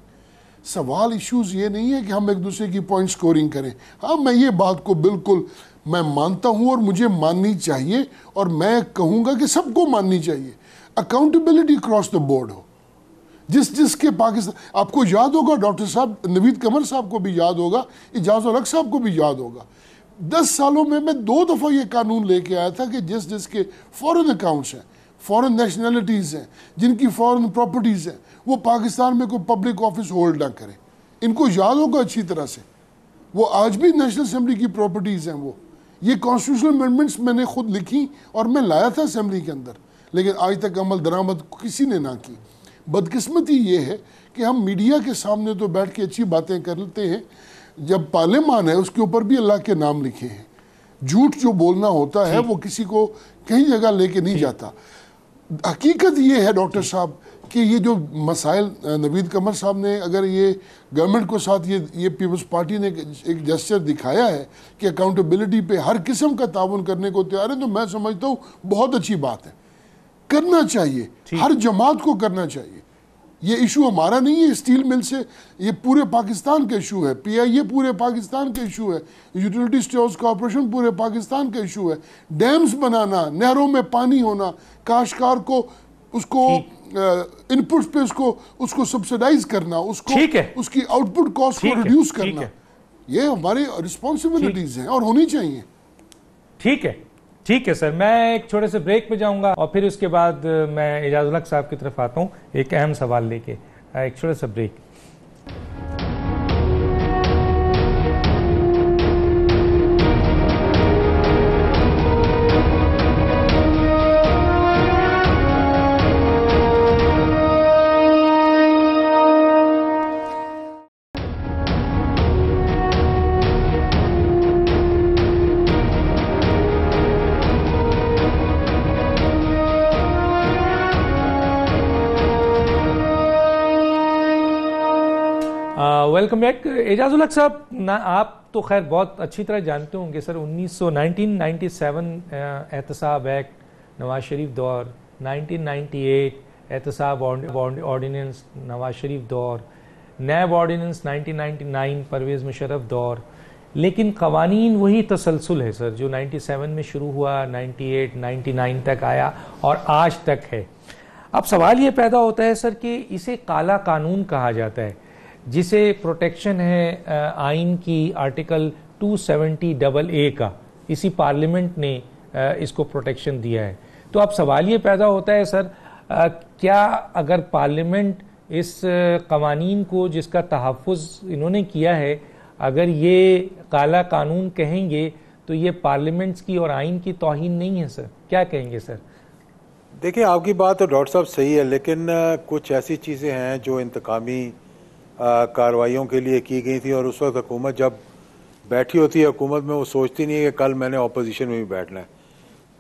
سوال ایشوز یہ نہیں ہے کہ ہم ایک دوسرے کی پوائنٹ سکورنگ کریں. ہاں, میں یہ بات کو بالکل میں مانتا ہوں اور مجھے ماننی چاہیے, اور میں کہوں گا کہ سب کو ماننی چاہیے. اکاؤنٹیبلٹی کراس دا بورڈ ہو. جس کے پاکستان, آپ کو یاد ہوگا ڈاکٹر صاحب نوید قمر صاحب کو بھی یاد ہوگا, اعجاز الحق صاحب کو بھی یاد ہوگا, 10 سالوں میں 2 دفعہ یہ قانون لے کے آیا تھا کہ جس کے فورن اکاؤنٹس ہیں, فورن نیشنلٹیز ہیں, جن کی فورن پراپرٹیز ہیں, وہ پاکستان میں کوئی پبلک آفس ہولڈ نہ کریں. ان کو یاد ہوگا اچھی طرح سے, وہ آج بھی نیشنل اسمبلی کی پراپرٹیز ہیں. وہ یہ کانسٹیٹیوشنل امینڈمنٹس میں نے خود لکھی اور میں لایا تھا اسمبلی کے اندر, لیکن آج تک عمل درآمد کسی نے نہ کی. بدقسمتی یہ ہے کہ ہم میڈیا کے سامنے تو بیٹھ کے اچھی باتیں کرتے ہیں, جب پارلیمان ہے اس کے اوپر بھی اللہ کے نام لکھے ہیں. جھوٹ جو بولنا ہوتا ہے وہ کسی کو کہیں جگہ لے کے نہیں جاتا. حقیقت یہ ہے ڈاکٹر صاحب کہ یہ جو مسائل نوید قمر صاحب نے, اگر یہ گورنمنٹ کو ساتھ یہ پیپلز پارٹی نے ایک جسچر دکھایا ہے کہ اکاؤنٹیبلٹی پہ ہر قسم کا تعاون کرنے کو تیار ہے, تو میں سمجھتا ہوں بہت اچھی بات ہے. کرنا چاہیے, ہر جماعت کو کرنا چاہیے. یہ ایشو ہمارا نہیں ہے اسٹیل مل سے, یہ پورے پاکستان کا ایشو ہے. پی آئی اے پورے پاکستان کا ایشو ہے. یوٹیلیٹی اسٹورز کارپوریشن پورے پاکستان کا ایشو ہے. ڈیمز بنانا, نہروں میں پانی ہونا, کاشتکار کو اس کو ان پٹس پہ اس کو سبسیڈائز کرنا, اس کی آؤٹ پٹ کاسٹ کو ریڈیوس کرنا, یہ ہماری رسپانسبلٹیز ہیں اور ہونی چاہیے. ٹھیک ہے سر, میں ایک چھوٹے سے بریک پہ جاؤں گا اور پھر اس کے بعد میں اعجاز الحق صاحب کی طرف آتا ہوں ایک اہم سوال لے کے. ایک چھوٹا سا بریک. Welcome back. اعجاز الحق صاحب, آپ تو خیر بہت اچھی طرح جانتے ہوں گے سر, 1997 احتساب ایکٹ نواز شریف دور, 1998 احتساب آرڈیننس نواز شریف دور, نیب آرڈیننس 1999 پرویز مشرف دور. لیکن قوانین وہی تسلسل ہے سر جو 97 میں شروع ہوا, 98 99 تک آیا اور آج تک ہے. اب سوال یہ پیدا ہوتا ہے سر کہ اسے کالا قانون کہا جاتا ہے, جسے پروٹیکشن ہے آئین کی آرٹیکل 270AA کا. اسی پارلیمنٹ نے اس کو پروٹیکشن دیا ہے. تو اب سوال یہ پیدا ہوتا ہے سر, کیا اگر پارلیمنٹ اس قوانین کو جس کا تحفظ انہوں نے کیا ہے, اگر یہ کالا قانون کہیں گے تو یہ پارلیمنٹس کی اور آئین کی توہین نہیں ہے سر؟ کیا کہیں گے سر؟ دیکھیں, آپ کی بات تو ڈاکٹر صاحب صحیح ہے, لیکن کچھ ایسی چیزیں ہیں جو انتقامی کارروائیوں کے لیے کی گئی تھی, اور اس وقت حکومت جب بیٹھی ہوتی ہے حکومت میں, وہ سوچتی نہیں ہے کہ کل میں نے اپوزیشن میں بھی بیٹھنا ہے,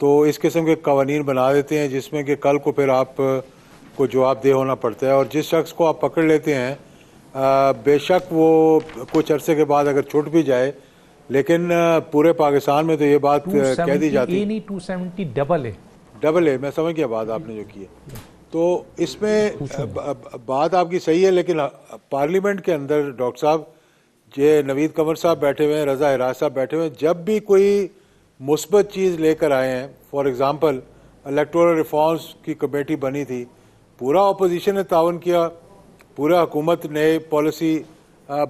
تو اس قسم کے قوانین بنا دیتے ہیں جس میں کہ کل کو پھر آپ کو جواب دہ ہونا پڑتا ہے. اور جس شخص کو آپ پکڑ لیتے ہیں بے شک وہ کچھ عرصے کے بعد اگر چھوٹ بھی جائے, لیکن پورے پاکستان میں تو یہ بات کہہ دی جاتی ہے 270 ڈبل ہے. میں سمجھ گیا بات آپ نے جو کی ہے. تو اس میں بات آپ کی صحیح ہے, لیکن پارلیمنٹ کے اندر ڈاکٹر صاحب یہ نوید قمر صاحب بیٹھے ہوئے ہیں, رضا ہراس صاحب بیٹھے ہوئے ہیں, جب بھی کوئی مثبت چیز لے کر آئے ہیں, فار ایگزامپل الیکٹورل ریفارمز کی کمیٹی بنی تھی, پورا اپوزیشن نے تعاون کیا, پورا حکومت نے پالیسی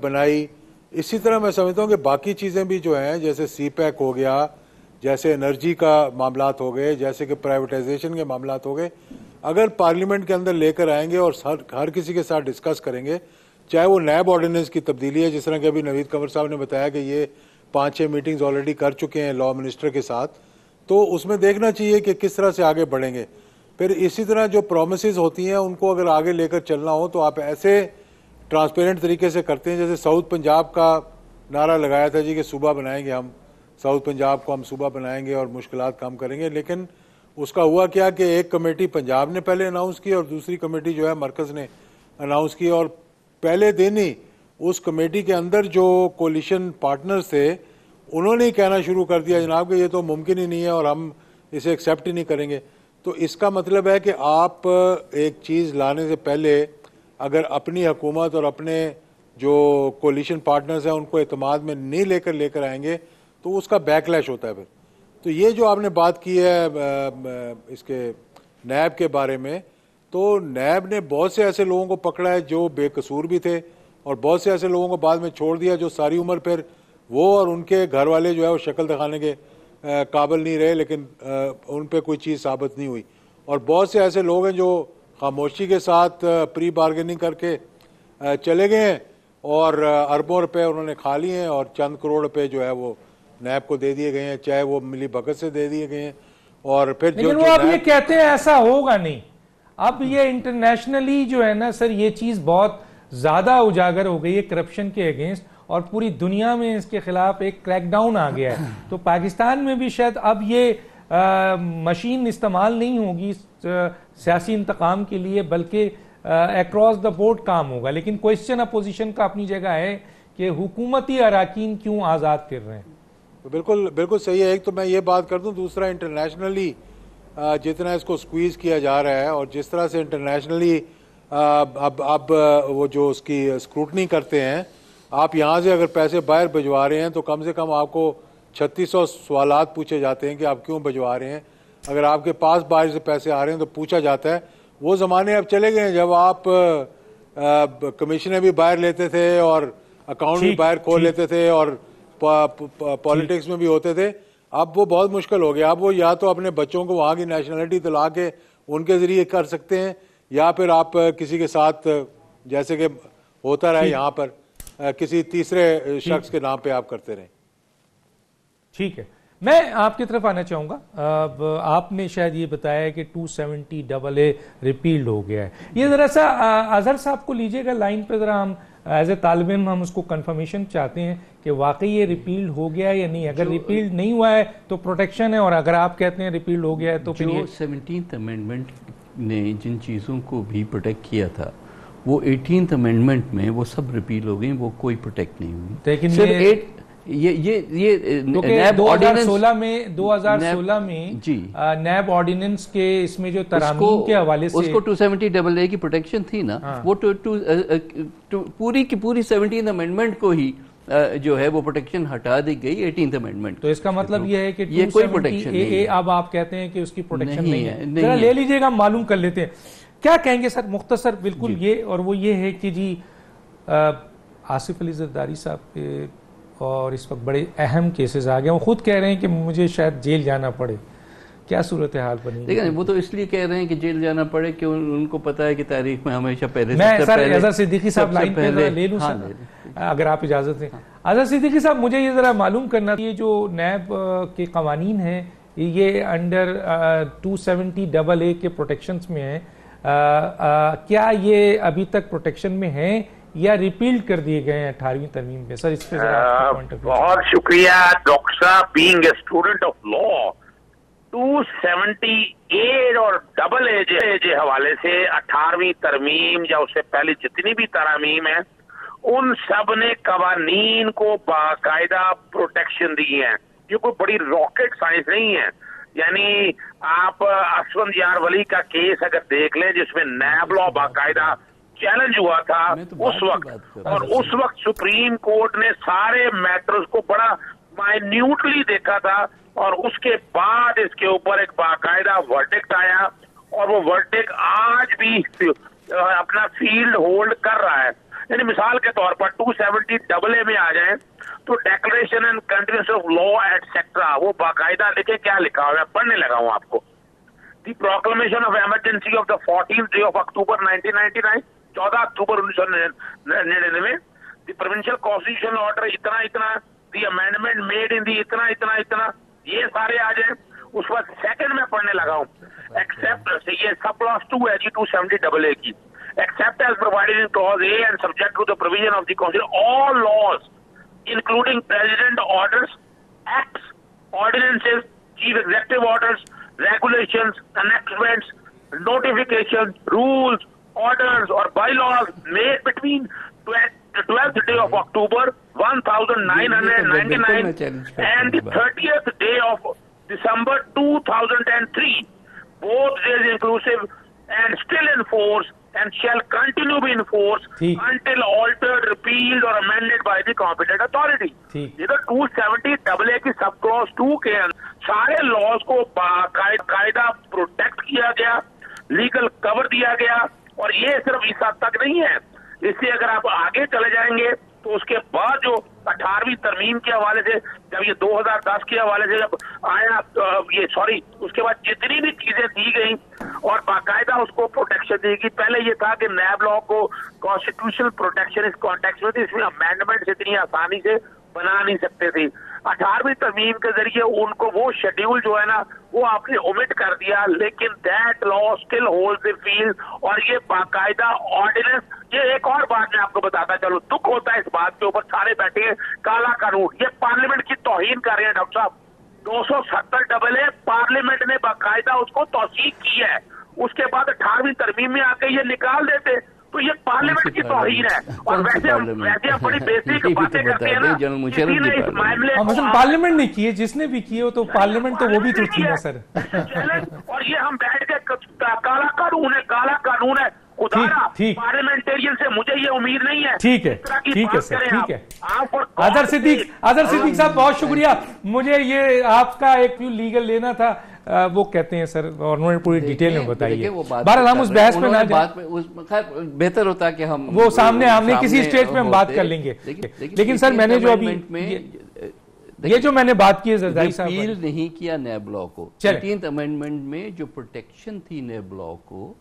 بنائی. اسی طرح میں سمجھتا ہوں کہ باقی چیزیں بھی جو ہیں جیسے سی پیک ہو گیا, جیسے انرجی کا معاملات ہو گئے, جیسے کہ پرائیویٹائزیشن کے معاملات ہو گئے, اگر پارلیمنٹ کے اندر لے کر آئیں گے اور ہر کسی کے ساتھ ڈسکس کریں گے, چاہے وہ نیب آرڈیننس کی تبدیلی ہے, جس طرح کہ ابھی نوید قمر صاحب نے بتایا کہ یہ 5-6 میٹنگز آلریڈی کر چکے ہیں لا منسٹر کے ساتھ, تو اس میں دیکھنا چاہیے کہ کس طرح سے آگے بڑھیں گے. پھر اسی طرح جو پرومسز ہوتی ہیں ان کو اگر آگے لے کر چلنا ہو تو آپ ایسے ٹرانسپیرنٹ طریقے سے کرتے ہیں, جیسے ساؤتھ پنجاب کا نعرہ لگایا تھا جی کہ صوبہ بنائیں گے ہم, ساؤتھ پنجاب کو ہم صوبہ بنائیں گے اور مشکلات کم کریں گے, لیکن اس کا ہوا کیا کہ ایک کمیٹی پنجاب نے پہلے اناؤنس کی اور دوسری کمیٹی جو ہے مرکز نے اناؤنس کی, اور پہلے دن ہی اس کمیٹی کے اندر جو کولیشن پارٹنرز تھے انہوں نے ہی کہنا شروع کر دیا جناب کہ یہ تو ممکن ہی نہیں ہے اور ہم اسے ایکسیپٹ ہی نہیں کریں گے. تو اس کا مطلب ہے کہ آپ ایک چیز لانے سے پہلے اگر اپنی حکومت اور اپنے جو کولیشن پارٹنرز ہیں ان کو اعتماد میں نہیں لے کر آئیں گے تو اس کا بیک لیش ہوتا ہے پھر. تو یہ جو آپ نے بات کی ہے اس کے نیب کے بارے میں, تو نیب نے بہت سے ایسے لوگوں کو پکڑا ہے جو بے قصور بھی تھے, اور بہت سے ایسے لوگوں کو بعد میں چھوڑ دیا جو ساری عمر پھر وہ اور ان کے گھر والے جو ہے وہ شکل دکھانے کے قابل نہیں رہے, لیکن ان پہ کوئی چیز ثابت نہیں ہوئی. اور بہت سے ایسے لوگ ہیں جو خاموشی کے ساتھ پری بارگیننگ کر کے چلے گئے ہیں اور اربوں روپے انہوں نے کھا لیے ہیں, اور چند کروڑ روپے جو ہے وہ نیب کو دے دیے گئے ہیں, چاہے وہ ملی بھگت سے دے دیے گئے ہیں. اور پھر لیکن وہ اب یہ کہتے ہیں ایسا ہوگا نہیں, اب یہ انٹرنیشنلی جو ہے نا سر یہ چیز بہت زیادہ اجاگر ہو گئی ہے کرپشن کے اگینسٹ, اور پوری دنیا میں اس کے خلاف ایک کریک ڈاؤن آ گیا ہے. تو پاکستان میں بھی شاید اب یہ مشین استعمال نہیں ہوگی سیاسی انتقام کے لیے, بلکہ اکراس دا بورڈ کام ہوگا. لیکن کوئسچن اپوزیشن کا اپنی جگہ ہے کہ حکومتی اراکین کیوں آزاد کر رہے ہیں. بالکل صحیح ہے. ایک تو میں یہ بات کر دوں, دوسرا انٹرنیشنلی جتنا اس کو سکویز کیا جا رہا ہے اور جس طرح سے انٹرنیشنلی اب وہ جو اس کی اسکروٹنی کرتے ہیں, آپ یہاں سے اگر پیسے باہر بھجوا رہے ہیں تو کم سے کم آپ کو 3600 سوالات پوچھے جاتے ہیں کہ آپ کیوں بھجوا رہے ہیں. اگر آپ کے پاس باہر سے پیسے آ رہے ہیں تو پوچھا جاتا ہے. وہ زمانے اب چلے گئے ہیں جب آپ کمیشنیں بھی باہر لیتے تھے اور اکاؤنٹ بھی باہر کھول لیتے تھے اور پالیٹکس میں بھی ہوتے تھے. اب وہ بہت مشکل ہو گیا. اب وہ یا تو اپنے بچوں کو وہاں کی نیشنلٹی دلا کے ان کے ذریعے کر سکتے ہیں, یا پھر آپ کسی کے ساتھ جیسے کہ ہوتا رہے یہاں پر کسی تیسرے شخص کے نام پہ آپ کرتے رہیں. ٹھیک ہے, میں آپ کی طرف آنا چاہوں گا. آپ نے شاید یہ بتایا کہ 270AA ریپیلڈ ہو گیا ہے. یہ ذرا سا اظہر صاحب کو لیجئے گا لائن پہ, ذرا ہم ایز اے طالب علم ہم اس کو کنفرمیشن چاہتے ہیں کہ واقعی یہ ریپیلڈ ہو گیا ہے یا نہیں. اگر ریپیلڈ نہیں ہوا ہے تو پروٹیکشن ہے, اور اگر آپ کہتے ہیں ریپیلڈ ہو گیا ہے تو پھر 17th امینڈمنٹ نے جن چیزوں کو بھی پروٹیکٹ کیا تھا وہ 18th امینڈمنٹ میں وہ سب ریپیل ہو گئی, وہ کوئی پروٹیکٹ نہیں ہوئی. لیکن یہ 2016 میں نیب آرڈیننس کے اس میں جو ترامیم کے حوالے سے اس کو 270AA کی پروٹیکشن تھی نا, وہ پوری کی پوری 17th امینڈمنٹ کو ہی جو ہے وہ پروٹیکشن ہٹا دی گئی 18th امینڈمنٹ. تو اس کا مطلب یہ ہے کہ 270AA اب آپ کہتے ہیں کہ اس کی پروٹیکشن نہیں ہے. ذرا لے لیجئے گا, معلوم کر لیتے ہیں. کیا کہیں گے سر مختصر بالکل یہ, اور وہ یہ ہے کہ جی آصف علی زرداری صاحب پہ اور اس وقت بڑے اہم کیسز آ گئے, وہ خود کہہ رہے ہیں کہ مجھے شاید جیل جانا پڑے. کیا صورتحال بنی؟ دیکھیں وہ تو اس لیے کہہ رہے ہیں کہ جیل جانا پڑے کہ ان کو پتا ہے کہ تاریخ میں ہمیشہ پہلے میں سر اظہر صدیقی صاحب لائن پہ لے لوں سر, اگر آپ اجازت دیں. اظہر صدیقی صاحب, مجھے یہ ذرا معلوم کرنا, یہ جو نیب کے قوانین ہیں یہ انڈر 270AA کے پروٹیکشنز میں ہیں, کیا یہ ابھی تک پروٹیکشن میں ہیں یا ریپیلڈ کر دیے گئے ہیں 18ویں ترمیم میں؟ سر اس پہ بہت شکریہ ڈاکٹر صاحب. Being a student of law, 270A اور AA کے حوالے سے 18ویں ترمیم یا اس سے پہلے جتنی بھی ترامیم ہیں ان سب نے قوانین کو باقاعدہ پروٹیکشن دی ہیں. یہ کوئی بڑی راکٹ سائنس نہیں ہے. یعنی آپ اسفند یار ولی کا کیس اگر دیکھ لیں جس میں نیب لا باقاعدہ چیلنج ہوا تھا اس وقت, اور اس وقت سپریم کورٹ نے سارے میٹرز کو بڑا مائنیوٹلی دیکھا تھا, اور اس کے بعد اس کے اوپر ایک باقاعدہ ورڈکٹ آیا, اور وہ ورڈکٹ آج بھی اپنا فیلڈ ہولڈ کر رہا ہے. یعنی مثال کے طور پر 270AA میں آ جائیں تو declaration and continuous of law etcetera وہ باقاعدہ لکھے کیا لکھا ہوا ہے, پڑھنے لگا ہوں آپ کو. The proclamation of emergency of the 14th day of October 1999, 14 اکتوبر 1999. دی پروونشل کانسٹیٹیوشنل آرڈر اتنا اتنا, دی امینڈمنٹ میڈ ان دی اتنا اتنا اتنا, یہ سارے آ جائیں. اس وقت سیکنڈ میں پڑھنے لگا ہوں ایکسپٹ, یہ سب کلاس 2 ہے جی 270AA کی. Except as provided in clause A and subject to the provision of the Constitution, all laws, including President orders, acts, ordinances, chief executive orders, regulations, enactments, notifications, rules, orders, or bylaws made between 12th day of October 1999 and the 30th day of December 2003, both days inclusive and still in force and shall continue be in force until altered, repealed or amended by the competent authority. یہ تو 270AA کی sub class 2 کے سارے laws کو باقاعدہ protect کیا گیا, legal cover دیا گیا. اور یہ صرف اس حد تک نہیں ہے, اس سے اگر آپ آگے چلے جائیں گے تو اس کے بعد جو 18ویں ترمیم کے حوالے سے, جب یہ 2010 کے حوالے سے جب آیا اس کے بعد جتنی بھی چیزیں دی گئیں اور باقاعدہ اس کو پروٹیکشن دی گئی. پہلے یہ تھا کہ نیب لا کو کانسٹیٹیوشنل پروٹیکشن اس کانٹیکس میں تھی, اس میں امینڈمنٹ اتنی آسانی سے بنا نہیں سکتے تھے. 18ویں ترمیم کے ذریعے ان کو وہ شیڈیول جو ہے نا وہ آپ نے اومٹ کر دیا, لیکن that law still holds the field. اور یہ باقاعدہ آرڈیننس, یہ ایک اور بات میں آپ کو بتاتا چلو, دکھ ہوتا ہے اس بات کے اوپر, سارے بیٹھے ہیں کالا قانون, یہ پارلیمنٹ کی توہین کر رہے ہیں ڈاکٹر صاحب. 270AA پارلیمنٹ نے باقاعدہ اس کو توثیق کی ہے, اس کے بعد 18ویں ترمیم میں آ کے یہ نکال دیتے تو یہ پارلیمنٹ کی توہین ہے. اور ویسے ہم بڑی بیسک باتیں کرتے ہیں نا, کسی نے اس معاملے مثلا پارلیمنٹ نے کیے, جس نے بھی کیے ہو تو پارلیمنٹ تو وہ بھی تو تھی نا سر. اور یہ ہم بیٹھ کے کالا قانون ہے, کالا قانون ہے, پارلیمنٹرین سے مجھے یہ امید نہیں ہے. ٹھیک ہے ٹھیک ہے سر, ٹھیک ہے. اظہر صدیق صاحب بہت شکریہ. مجھے یہ آپ کا ایک ویو لیگل لینا تھا, وہ کہتے ہیں سر, اور انہوں نے پوری ڈیٹیل میں بتائی ہے. بہرحال ہم اس بحث میں نہ جائیں, بہتر ہوتا کہ ہم وہ سامنے ہم نے کسی اسٹیج پہ ہم بات کر لیں گے. لیکن سر میں نے جو ابھی یہ جو میں نے بات کی ہے زرداری صاحب, ریپیل نہیں کیا نیب لا کو. 18th امینڈمنٹ میں جو پروٹیکشن تھی نیب لا کو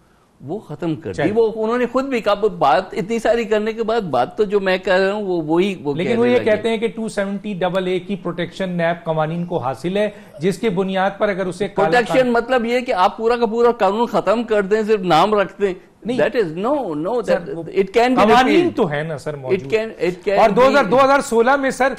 وہ ختم کر دی. وہ انہوں نے خود بھی کہا, بات اتنی ساری کرنے کے بعد بات تو جو میں کہہ رہا ہوں وہی لیکن وہ یہ کہتے ہیں کہ 270AA کی پروٹیکشن نیب قوانین کو حاصل ہے, جس کے بنیاد پر اگر اسے پروٹیکشن مطلب یہ کہ آپ پورا کا پورا قانون ختم کر دیں, صرف نام رکھ دیں. That is no, it can be قوانین تو ہے نا سر موجود. اور 2016 میں سر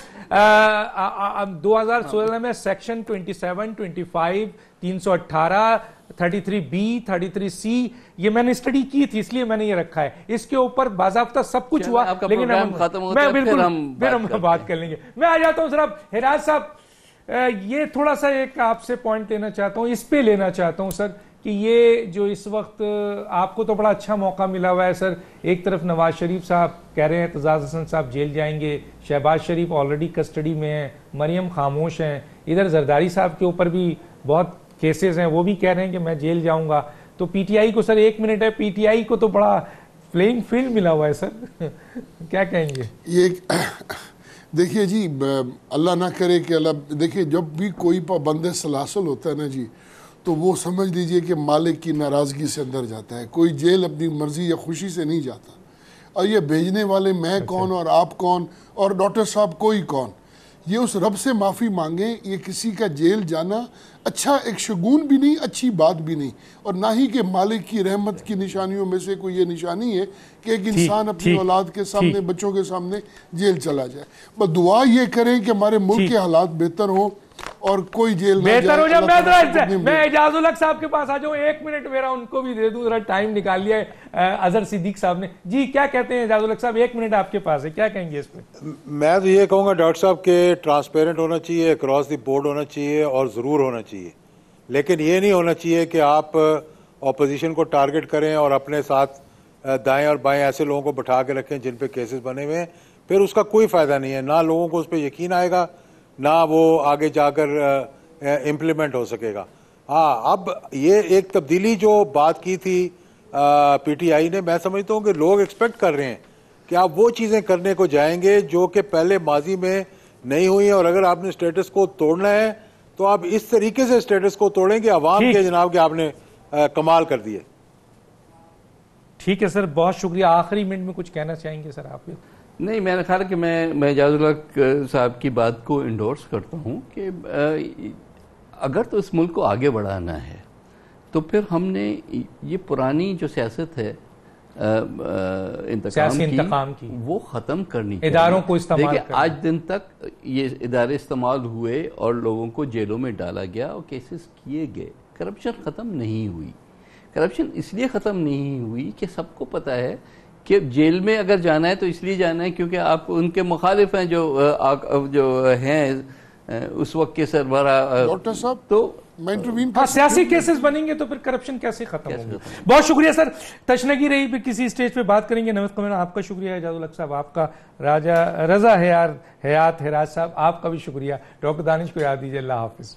2016 میں سیکشن 27, 25, 318, 33B, 33C یہ میں نے اسٹڈی کی تھی, اس لیے میں نے یہ رکھا ہے. اس کے اوپر باضابطہ سب کچھ ہوا, لیکن میں بالکل پھر ہم بات کر لیں گے. میں آ جاتا ہوں سر. اب حراج صاحب, یہ تھوڑا سا ایک آپ سے پوائنٹ لینا چاہتا ہوں, اس پہ لینا چاہتا ہوں سر, کہ یہ جو اس وقت آپ کو تو بڑا اچھا موقع ملا ہوا ہے سر. ایک طرف نواز شریف صاحب کہہ رہے ہیں اعتزاز حسن صاحب جیل جائیں گے, شہباز شریف آلریڈی کسٹڈی میں ہیں, مریم خاموش ہیں, ادھر زرداری صاحب کے اوپر بھی بہت کیسز ہیں, وہ بھی کہہ رہے ہیں کہ میں جیل جاؤں گا. تو پی ٹی آئی کو سر, ایک منٹ ہے, پی ٹی آئی کو تو بڑا پلینگ فیلڈ ملا ہوا ہے سر, کیا کہیں گے؟ یہ دیکھیے جی, اللہ نہ کرے کہ اللہ دیکھیے, جب بھی کوئی پابند سلاسل ہوتا ہے نا جی, تو وہ سمجھ لیجئے کہ مالک کی ناراضگی سے اندر جاتا ہے. کوئی جیل اپنی مرضی یا خوشی سے نہیں جاتا. اور یہ بھیجنے والے میں کون اور آپ کون اور ڈاکٹر صاحب کوئی کون, یہ اس رب سے معافی مانگیں. یہ کسی کا جیل جانا اچھا ایک شگون بھی نہیں, اچھی بات بھی نہیں, اور نہ ہی کہ مالک کی رحمت کی نشانیوں میں سے کوئی یہ نشانی ہے کہ ایک انسان اپنی اولاد کے سامنے, بچوں کے سامنے جیل چلا جائے. بس دعا یہ کریں کہ ہمارے ملک کے حالات بہتر ہوں اور کوئی جیل نہ بہتر ہو جائے. میں اعجاز الحق صاحب کے پاس آ جاؤں, ایک منٹ میرا ان کو بھی دے دوں, ذرا ٹائم نکال لیا ہے اظہر صدیق صاحب نے. جی کیا کہتے ہیں اعجاز الحق صاحب, ایک منٹ آپ کے پاس ہے, کیا کہیں گے اس پہ؟ میں تو یہ کہوں گا ڈاکٹر صاحب کہ ٹرانسپیرنٹ ہونا چاہیے, اکراس دی بورڈ ہونا چاہیے اور ضرور ہونا چاہیے, لیکن یہ نہیں ہونا چاہیے کہ آپ اپوزیشن کو ٹارگٹ کریں اور اپنے ساتھ دائیں اور بائیں ایسے لوگوں کو بٹھا کے رکھیں جن پہ کیسز بنے ہوئے ہیں. پھر اس کا کوئی فائدہ نہیں ہے, نہ لوگوں کو اس پہ یقین آئے گا, نہ وہ آگے جا کر امپلیمنٹ ہو سکے گا. ہاں, اب یہ ایک تبدیلی جو بات کی تھی پی ٹی آئی نے, میں سمجھتا ہوں کہ لوگ ایکسپیکٹ کر رہے ہیں کہ آپ وہ چیزیں کرنے کو جائیں گے جو کہ پہلے ماضی میں نہیں ہوئی ہیں، اور اگر آپ نے اسٹیٹس کو توڑنا ہے تو آپ اس طریقے سے اسٹیٹس کو توڑیں کہ عوام کے جناب کہ آپ نے کمال کر دیے. ٹھیک ہے سر، بہت شکریہ. آخری منٹ میں کچھ کہنا چاہیں گے سر آپ؟ نہیں، میں نے خیال کہ میں اعجاز الحق صاحب کی بات کو انڈورس کرتا ہوں کہ اگر تو اس ملک کو آگے بڑھانا ہے تو پھر ہم نے یہ پرانی جو سیاست ہے انتقام کی وہ ختم کرنی چاہیے. اداروں کو استعمال دیکھیں آج دن تک یہ ادارے استعمال ہوئے اور لوگوں کو جیلوں میں ڈالا گیا اور کیسز کیے گئے. کرپشن ختم نہیں ہوئی. کرپشن اس لیے ختم نہیں ہوئی کہ سب کو پتہ ہے کہ جیل میں اگر جانا ہے تو اس لیے جانا ہے کیونکہ آپ ان کے مخالف ہیں جو ہیں اس وقت کے سربراہ. ڈاکٹر صاحب تو سیاسی کیسز بنیں گے تو پھر کرپشن کیسے ختم ہوگی؟ بہت شکریہ سر. تشنگی رہی پھر کسی اسٹیج پہ بات کریں گے. نوید قمر آپ کا شکریہ. اعجاز الحق صاحب آپ کا. رضا حیات حراج صاحب آپ کا بھی شکریہ. ڈاکٹر دانش کو یاد دیجیے. اللہ حافظ.